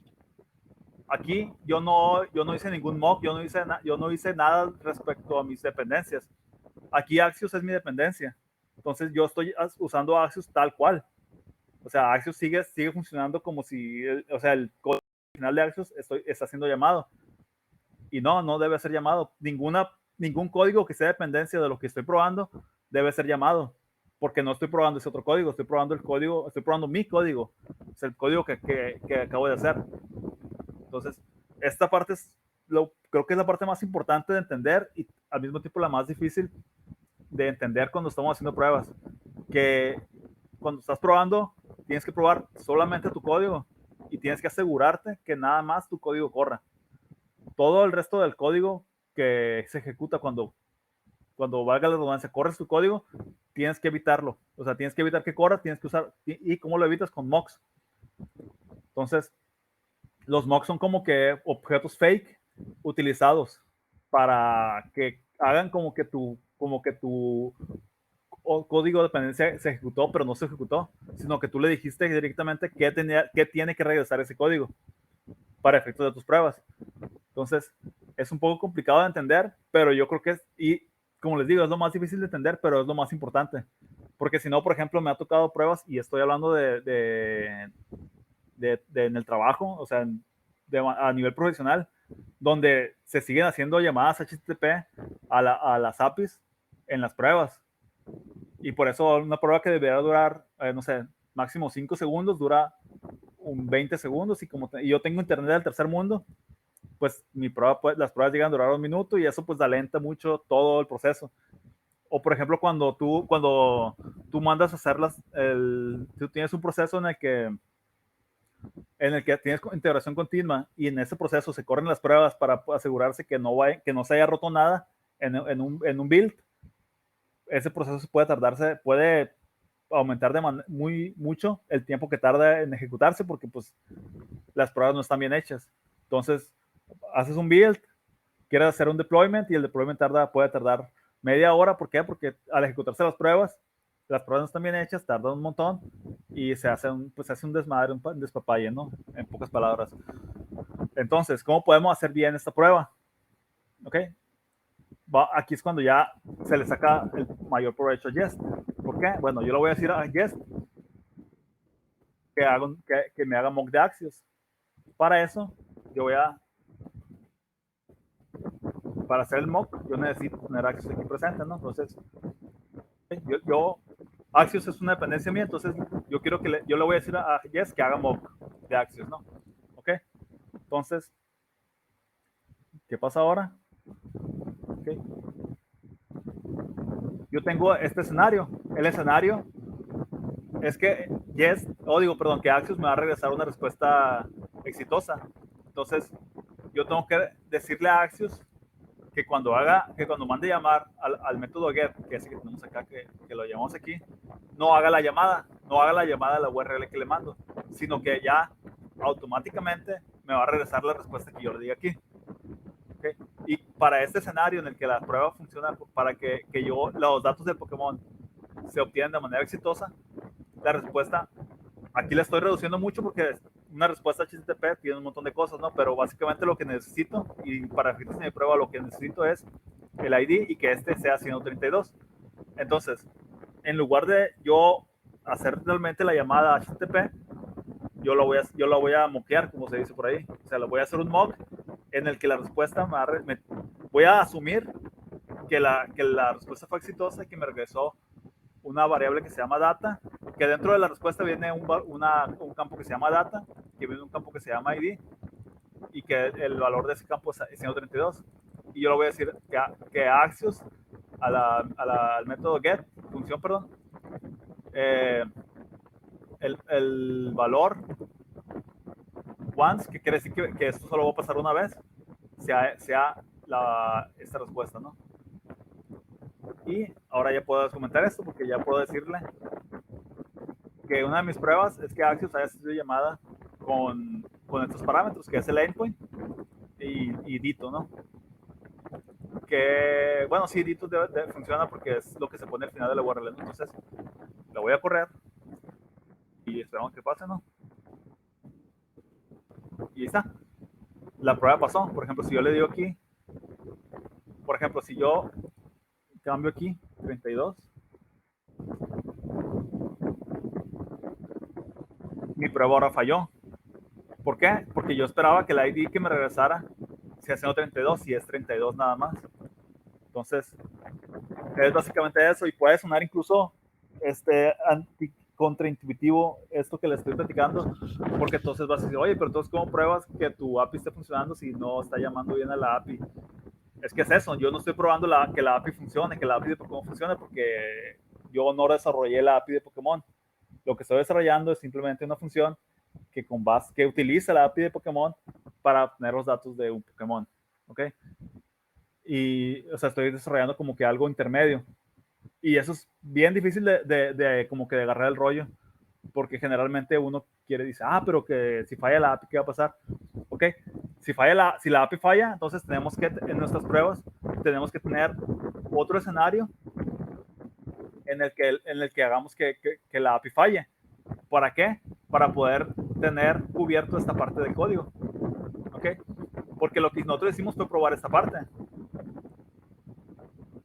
Aquí yo no hice ningún mock, yo no hice nada respecto a mis dependencias. Aquí Axios es mi dependencia. Entonces yo estoy usando Axios tal cual. O sea, Axios sigue funcionando como si, o sea, el código original de Axios está siendo llamado. Y no debe ser llamado. Ningún código que sea dependencia de lo que estoy probando debe ser llamado. Porque no estoy probando ese otro código, estoy probando mi código. Es el código que acabo de hacer. Entonces, esta parte creo que es la parte más importante de entender y al mismo tiempo la más difícil de entender cuando estamos haciendo pruebas. que cuando estás probando, tienes que probar solamente tu código y tienes que asegurarte que nada más tu código corra. Todo el resto del código que se ejecuta cuando valga la redundancia, corres tu código, tienes que evitarlo. O sea, tienes que evitar que corra, tienes que usar, ¿y cómo lo evitas? Con mocks. Entonces, los mocks son como que objetos fake utilizados para que hagan como que tu código de dependencia se ejecutó, pero no se ejecutó, sino que tú le dijiste directamente que tiene que regresar ese código para efectos de tus pruebas. Entonces, es un poco complicado de entender, pero yo creo que es, y como les digo, es lo más difícil de entender, pero es lo más importante. Porque si no, por ejemplo, me ha tocado pruebas, y estoy hablando en el trabajo, o sea, a nivel profesional, donde se siguen haciendo llamadas HTTP a las APIs en las pruebas. Y por eso una prueba que debería durar, no sé, máximo 5 segundos, dura un 20 segundos. Y yo tengo internet del tercer mundo, pues las pruebas llegan a durar 1 minuto y eso pues alenta mucho todo el proceso. O por ejemplo, cuando tú mandas a hacerlas, tú tienes un proceso en el que tienes integración continua y en ese proceso se corren las pruebas para asegurarse que no se haya roto nada en un build. Ese proceso puede aumentar mucho el tiempo que tarda en ejecutarse porque pues las pruebas no están bien hechas. Entonces, haces un build, quieres hacer un deployment y el deployment puede tardar media hora. ¿Por qué? Porque al ejecutarse las pruebas no están bien hechas, tardan un montón y se hace un desmadre, un despapalle, ¿no? En pocas palabras. Entonces, ¿cómo podemos hacer bien esta prueba? ¿Ok? Aquí es cuando ya se le saca el mayor provecho a Jest. ¿Por qué? Bueno, yo le voy a decir a Jest que me haga mock de Axios. Para eso, para hacer el mock, yo necesito tener Axios aquí presente, ¿no? Entonces, Axios es una dependencia mía, entonces yo quiero yo le voy a decir a Jest que haga mock de Axios, ¿no? ¿Ok? Entonces, ¿qué pasa ahora? Okay. Yo tengo este escenario. El escenario es que que Axios me va a regresar una respuesta exitosa. Entonces, yo tengo que decirle a Axios que cuando mande llamar al método get, que es el que tenemos acá, que lo llamamos aquí, no haga la llamada a la URL que le mando, sino que ya automáticamente me va a regresar la respuesta que yo le diga aquí. ¿Okay? Y para este escenario en el que la prueba funciona, para que los datos del Pokémon se obtienen de manera exitosa, la respuesta, aquí la estoy reduciendo mucho porque una respuesta HTTP tiene un montón de cosas, ¿no? Pero básicamente lo que necesito, y para efectos de mi prueba lo que necesito es el ID y que este sea 132. Entonces, en lugar de yo hacer realmente la llamada HTTP, yo lo voy a mockear, como se dice por ahí. O sea, lo voy a hacer un mock en el que la respuesta voy a asumir que la respuesta fue exitosa y que me regresó una variable que se llama data, que dentro de la respuesta viene un campo que se llama data, que viene un campo que se llama ID, y que el valor de ese campo es 132. Y yo le voy a decir que Axios, al método get, función, perdón, el valor once, que quiere decir que esto solo va a pasar una vez, sea esta respuesta, ¿no? Y ahora ya puedo comentar esto porque ya puedo decirle que una de mis pruebas es que Axios haya sido llamada con estos parámetros, que es el endpoint y Dito, ¿no? Que, bueno, sí, Dito funciona porque es lo que se pone al final de la URL, ¿no? Entonces, la voy a correr y esperamos que pase, ¿no? Y ahí está. La prueba pasó. Por ejemplo, si yo le digo aquí, por ejemplo, si yo cambio aquí 32, mi prueba ahora falló. ¿Por qué? Porque yo esperaba que el ID que me regresara sea 132 y es 32 nada más. Entonces, es básicamente eso, y puede sonar incluso contraintuitivo esto que le estoy platicando, porque entonces vas a decir, oye, pero entonces ¿cómo pruebas que tu API esté funcionando si no está llamando bien a la API? Es que es eso, yo no estoy probando que la API funcione, que la API de Pokémon funcione, porque yo no desarrollé la API de Pokémon. Lo que estoy desarrollando es simplemente una función que utiliza la API de Pokémon para obtener los datos de un Pokémon. ¿Ok? Y, o sea, estoy desarrollando como que algo intermedio. Y eso es bien difícil como que de agarrar el rollo, porque generalmente uno dice, pero que si falla la API, ¿qué va a pasar? Ok, si la API falla, entonces tenemos que, en nuestras pruebas, tenemos que tener otro escenario en el que hagamos que la API falle. ¿Para qué? Para poder tener cubierto esta parte del código. ¿Ok? Porque lo que nosotros hicimos fue probar esta parte.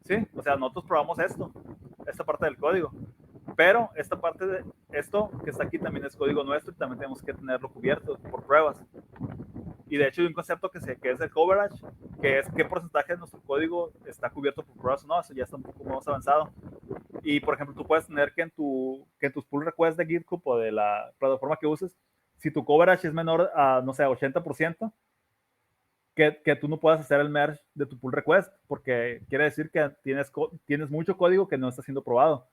¿Sí? O sea, nosotros probamos esta parte del código. Pero esta parte de esto que está aquí también es código nuestro y también tenemos que tenerlo cubierto por pruebas. Y de hecho hay un concepto que es el coverage, que es qué porcentaje de nuestro código está cubierto por pruebas o no. Eso ya está un poco más avanzado. Y por ejemplo, tú puedes tener que en tus pull requests de GitHub o de la plataforma que uses, si tu coverage es menor a, no sé, 80%, que tú no puedas hacer el merge de tu pull request, porque quiere decir que tienes mucho código que no está siendo probado.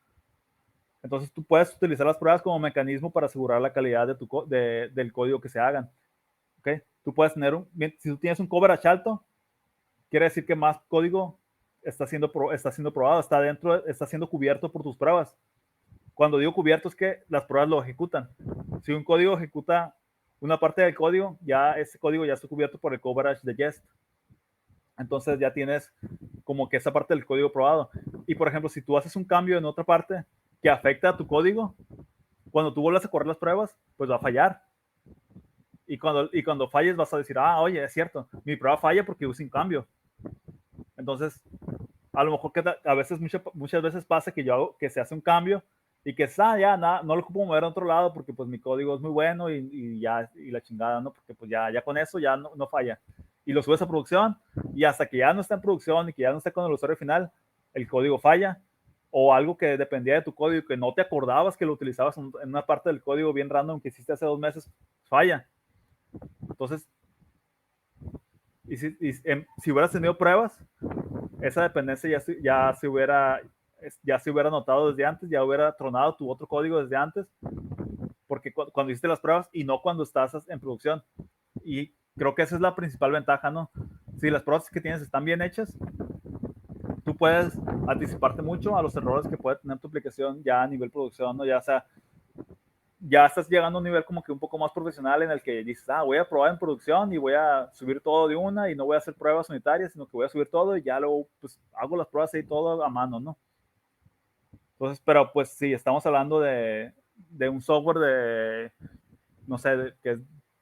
Entonces tú puedes utilizar las pruebas como mecanismo para asegurar la calidad del código que se hagan. ¿Okay? Tú puedes tener si tú tienes un coverage alto, quiere decir que más código está siendo probado, está siendo cubierto por tus pruebas. Cuando digo cubierto es que las pruebas lo ejecutan. Si un código ejecuta una parte del código, ya ese código ya está cubierto por el coverage de Jest. Entonces ya tienes como que esa parte del código probado. Y por ejemplo, si tú haces un cambio en otra parte que afecta a tu código, cuando tú vuelvas a correr las pruebas, pues va a fallar. Y cuando falles vas a decir, oye, es cierto, mi prueba falla porque hice un cambio. Entonces, a lo mejor que a veces, muchas veces pasa que se hace un cambio y que ya no lo ocupo mover a otro lado porque pues mi código es muy bueno y la chingada, ¿no? Porque pues ya con eso ya no falla. Y lo subes a producción y hasta que ya no está en producción y que ya no está con el usuario final, el código falla, o algo que dependía de tu código que no te acordabas que lo utilizabas en una parte del código bien random que hiciste hace 2 meses, falla. Entonces, si hubieras tenido pruebas, esa dependencia ya se hubiera notado desde antes, ya hubiera tronado tu otro código desde antes, porque cuando hiciste las pruebas y no cuando estás en producción. Y creo que esa es la principal ventaja, ¿no? Si las pruebas que tienes están bien hechas, tú puedes anticiparte mucho a los errores que puede tener tu aplicación ya a nivel producción, ¿no? Ya estás llegando a un nivel como que un poco más profesional en el que dices, voy a probar en producción y voy a subir todo de una y no voy a hacer pruebas unitarias, sino que voy a subir todo y ya luego pues hago las pruebas ahí todo a mano, ¿no? Entonces, pero pues sí, estamos hablando de un software no sé, que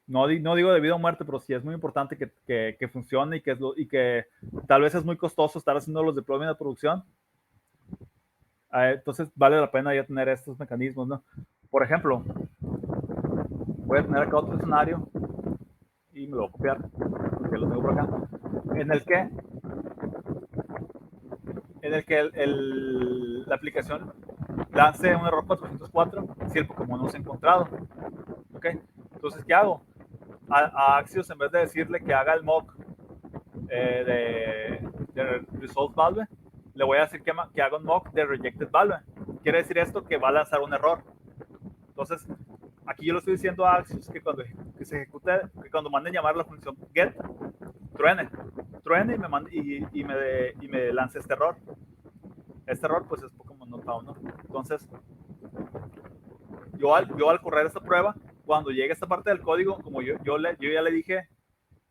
no digo de vida o muerte, pero sí es muy importante que funcione y que tal vez es muy costoso estar haciendo los deployments de producción. Entonces vale la pena ya tener estos mecanismos, ¿no? Por ejemplo, voy a tener acá otro escenario y me lo voy a copiar porque lo tengo por acá, en el que la aplicación lance un error 404 si el Pokémon no se ha encontrado. ¿Ok? Entonces, ¿qué hago? A Axios, en vez de decirle que haga el mock de Result Valve, le voy a decir que haga un mock de Rejected Valve. Quiere decir esto que va a lanzar un error. Entonces, aquí yo le estoy diciendo a Axios que cuando se ejecute, que cuando manden llamar la función get, truene y me lance este error. Este error pues es Pokémon Not Found, ¿no? Entonces, yo al correr esta prueba, cuando llegue esta parte del código, como yo ya le dije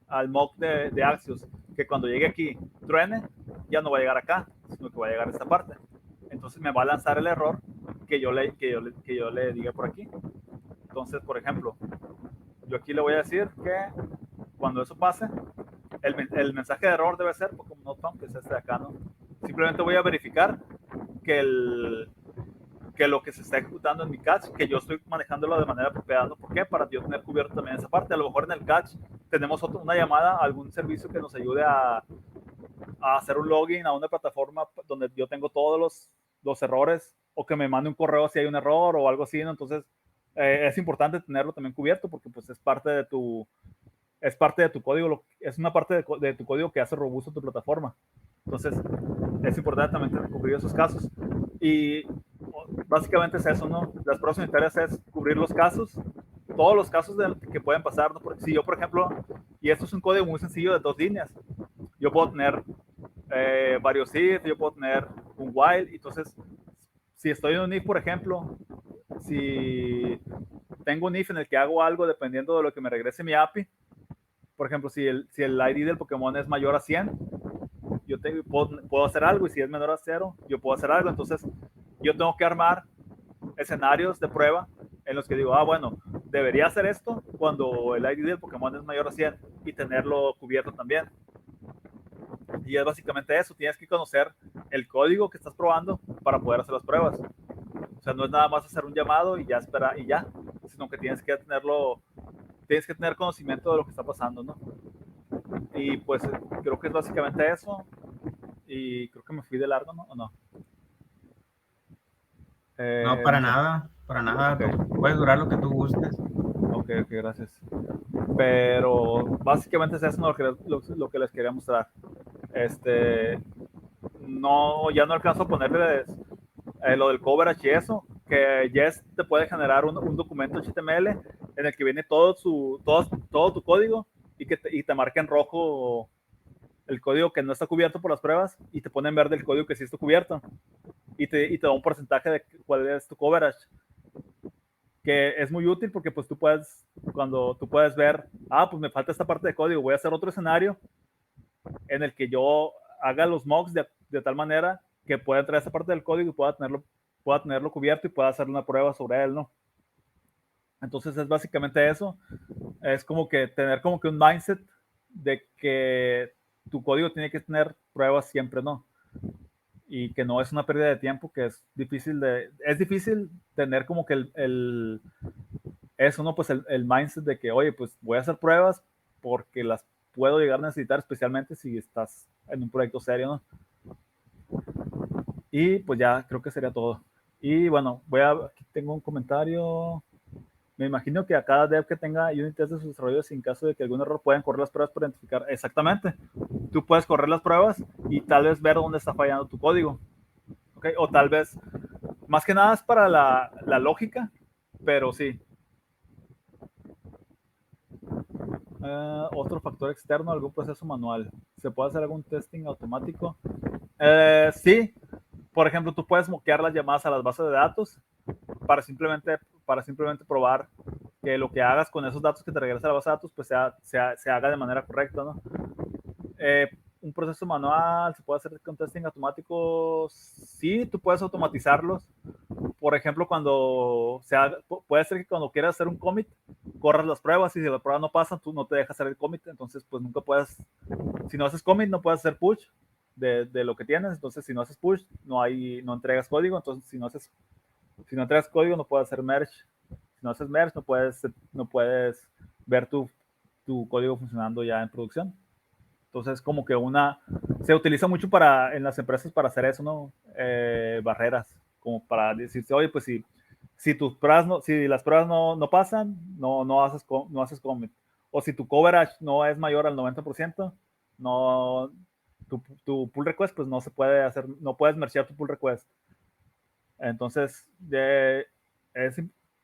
al mock de Axios, que cuando llegue aquí, truene, ya no va a llegar acá, sino que va a llegar a esta parte. Entonces me va a lanzar el error que yo le diga por aquí. Entonces, por ejemplo, yo aquí le voy a decir que cuando eso pase, el mensaje de error debe ser Pokémon Not Found, que es este de acá, ¿no? Simplemente voy a verificar que lo que se está ejecutando en mi catch, que yo estoy manejándolo de manera apropiada, ¿no? ¿Por qué? Para yo tener cubierto también esa parte. A lo mejor en el catch tenemos una llamada a algún servicio que nos ayude a hacer un login a una plataforma donde yo tengo todos los errores, o que me mande un correo si hay un error o algo así, ¿no? Entonces, es importante tenerlo también cubierto porque pues es parte de tu código, es una parte de tu código que hace robusto tu plataforma. Entonces, es importante también cubrir esos casos. Y básicamente es eso, ¿no? Las pruebas unitarias es cubrir los casos, todos los casos que pueden pasar, ¿no? Porque si yo, por ejemplo, y esto es un código muy sencillo de 2 líneas, yo puedo tener varios if, yo puedo tener un while, entonces, si estoy en un if, por ejemplo, si tengo un if en el que hago algo dependiendo de lo que me regrese mi API, por ejemplo, si el ID del Pokémon es mayor a 100, yo puedo hacer algo, y si es menor a 0, yo puedo hacer algo. Entonces, yo tengo que armar escenarios de prueba en los que digo, bueno, debería hacer esto cuando el ID del Pokémon es mayor a 100 y tenerlo cubierto también. Y es básicamente eso, tienes que conocer el código que estás probando para poder hacer las pruebas. O sea, no es nada más hacer un llamado y ya espera y ya, sino que tienes que tener conocimiento de lo que está pasando, ¿no? Y pues creo que es básicamente eso. Y creo que me fui de largo, ¿no? ¿O no? No, para No sé. nada, para nada. Okay. Puedes durar lo que tú gustes. Ok, gracias. Pero básicamente es eso, ¿no? lo que les quería mostrar. No, ya no alcanzo a ponerles lo del coverage y eso, que Jest te puede generar un documento HTML en el que viene todo tu código y te marca en rojo el código que no está cubierto por las pruebas y te pone en verde el código que sí está cubierto y te da un porcentaje de cuál es tu coverage, que es muy útil porque pues cuando tú puedes ver, pues me falta esta parte de código, voy a hacer otro escenario en el que yo haga los mocks de tal manera que pueda entrar esa parte del código y pueda tenerlo cubierto y pueda hacer una prueba sobre él, ¿no? Entonces es básicamente eso. Es como que tener como que un mindset de que tu código tiene que tener pruebas siempre, ¿no? Y que no es una pérdida de tiempo, que es difícil tener como que eso, ¿no? Pues el mindset de que, oye, pues voy a hacer pruebas porque las puedo llegar a necesitar, especialmente si estás en un proyecto serio, ¿no? Y pues ya creo que sería todo. Y bueno, aquí tengo un comentario. Me imagino que a cada dev que tenga unit test de sus desarrollos, en caso de que algún error, pueden correr las pruebas para identificar. Exactamente. Tú puedes correr las pruebas y tal vez ver dónde está fallando tu código. ¿Okay? O tal vez, más que nada es para la lógica, pero sí. Otro factor externo, algún proceso manual. ¿Se puede hacer algún testing automático? Sí. Por ejemplo, tú puedes moquear las llamadas a las bases de datos para simplemente probar que lo que hagas con esos datos que te regresa a la base de datos, pues se haga de manera correcta, ¿no? Un proceso manual, ¿se puede hacer con testing automático? Sí, tú puedes automatizarlos. Por ejemplo, puede ser que cuando quieras hacer un commit, corras las pruebas y si las pruebas no pasan, tú no te dejas hacer el commit, entonces pues nunca puedes, si no haces commit, no puedes hacer push de lo que tienes, entonces si no haces push, no entregas código, entonces si no entregas código, no puedes hacer merge. Si no haces merge, no puedes ver tu código funcionando ya en producción. Entonces, como que se utiliza mucho en las empresas para hacer eso, ¿no? Barreras, como para decirse, oye, pues si las pruebas no pasan, no haces commit. O si tu coverage no es mayor al 90%, tu pull request, pues no se puede hacer, no puedes mergear tu pull request. Entonces,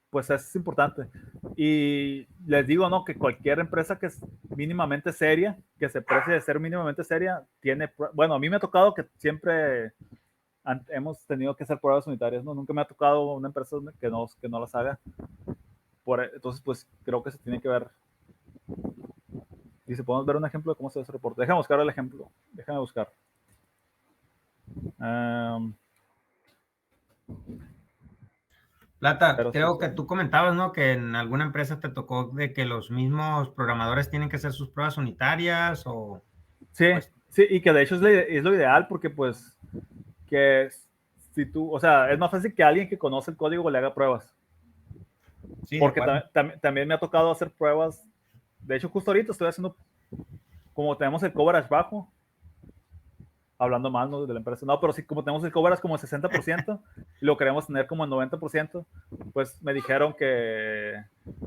pues es importante. Y les digo, ¿no? Que cualquier empresa que es mínimamente seria, que se precie de ser mínimamente seria, bueno, a mí me ha tocado que siempre hemos tenido que hacer pruebas unitarias, ¿no? Nunca me ha tocado una empresa que no las haga. Entonces, pues creo que se tiene que ver. Y si podemos ver un ejemplo de cómo se hace ese reporte. Déjame buscar el ejemplo. Déjame buscar. Plata, creo que tú comentabas, ¿no? Que en alguna empresa te tocó de que los mismos programadores tienen que hacer sus pruebas unitarias o... Sí, pues, sí, y que de hecho es lo ideal porque pues que si tú, o sea, es más fácil que alguien que conoce el código le haga pruebas. sí, de Porque acuerdo. también me ha tocado hacer pruebas. De hecho, justo ahorita estoy haciendo, como tenemos el coverage bajo, hablando mal, ¿no?, de la empresa. No, pero sí, como tenemos el coverage como el 60% y lo queremos tener como el 90%, pues me dijeron que,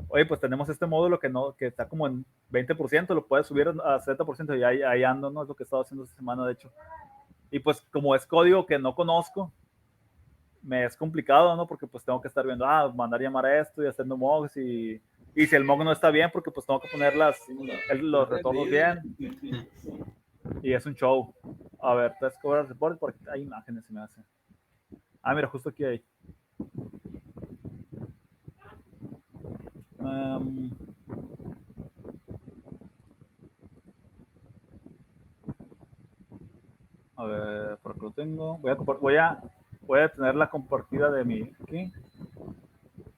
oye, pues tenemos este módulo que está como en 20%, lo puedes subir a 70% y ahí ando, ¿no? Es lo que he estado haciendo esta semana, de hecho. Y pues como es código que no conozco, me es complicado, ¿no? Porque pues tengo que estar viendo, mandar llamar a esto y haciendo mogs y si el mog no está bien, porque pues tengo que poner los retornos bien y es un show. A ver, test cover report, porque hay imágenes, se me hace. Mira, justo aquí hay. A ver, por aquí lo tengo. Voy a tener la compartida de mi aquí.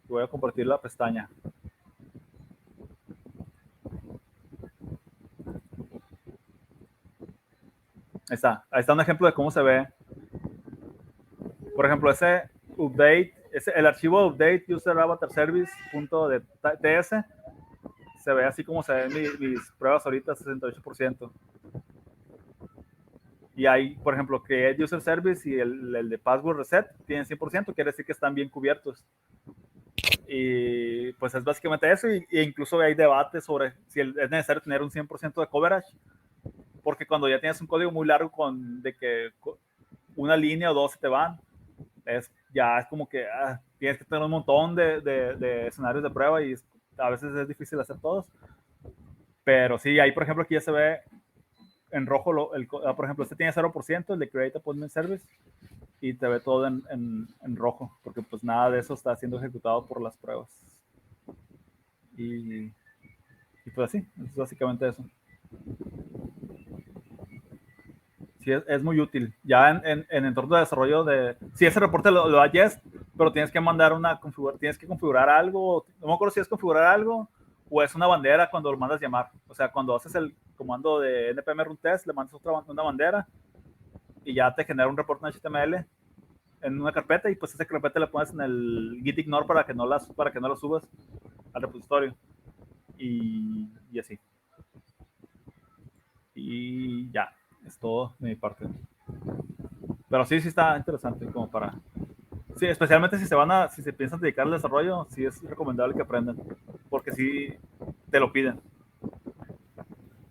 Voy a compartir la pestaña. Ahí está un ejemplo de cómo se ve. Por ejemplo, ese update, el archivo update user avatar service.ts se ve así como se ven mis pruebas ahorita, 68%. Y hay, por ejemplo, que el user service y el de password reset tienen 100%, quiere decir que están bien cubiertos. Y pues es básicamente eso, y incluso hay debate sobre si es necesario tener un 100% de coverage, porque cuando ya tienes un código muy largo de que una línea o dos se te van, ya es como que tienes que tener un montón de escenarios de prueba y a veces es difícil hacer todos. Pero sí, ahí por ejemplo aquí ya se ve en rojo, por ejemplo, este tiene 0%, el de Create Appointment Service, y te ve todo en rojo, porque pues nada de eso está siendo ejecutado por las pruebas. Y pues así, es básicamente eso. Sí, es muy útil. Ya en entorno de desarrollo sí, ese reporte lo da Jest, pero tienes que mandar tienes que configurar algo, no me acuerdo si es configurar algo o es una bandera cuando lo mandas llamar. O sea, cuando haces el comando de npm run test, le mandas una bandera y ya te genera un reporte en HTML en una carpeta, y pues esa carpeta la pones en el git ignore para que no la subas al repositorio y así. Y ya, es todo de mi parte. Pero sí está interesante como para... Sí, especialmente si se piensan dedicar al desarrollo, sí es recomendable que aprendan, porque sí te lo piden.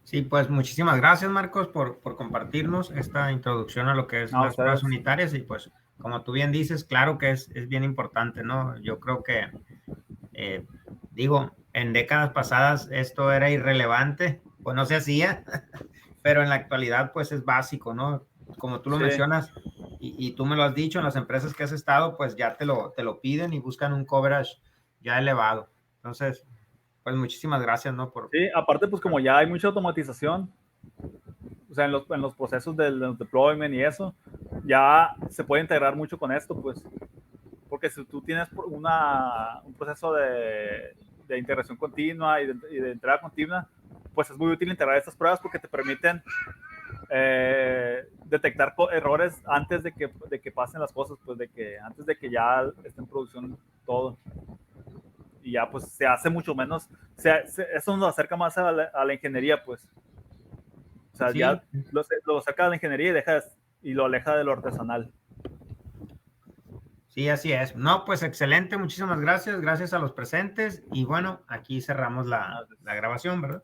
Sí, pues muchísimas gracias, Marcos, por compartirnos esta introducción a lo que es las pruebas unitarias, y pues como tú bien dices, claro que es bien importante, ¿no? Yo creo que, en décadas pasadas esto era irrelevante, pues no se hacía, pero en la actualidad pues es básico, ¿no? Como tú lo mencionas, y tú me lo has dicho, en las empresas que has estado, pues ya te lo piden y buscan un coverage ya elevado. Entonces, pues muchísimas gracias, ¿no? Sí, aparte pues como ya hay mucha automatización, o sea, en los procesos del deployment y eso, ya se puede integrar mucho con esto, pues, porque si tú tienes un proceso de integración continua y de entrega continua, pues es muy útil integrar estas pruebas porque te permiten detectar errores antes de que pasen las cosas, pues antes de que ya esté en producción todo. Y ya pues se hace mucho menos, eso nos acerca más a la ingeniería, pues. O sea, sí, ya lo saca de la ingeniería y lo aleja de lo artesanal. Sí, así es. No, pues excelente, muchísimas gracias, gracias a los presentes, y bueno, aquí cerramos la grabación, ¿verdad?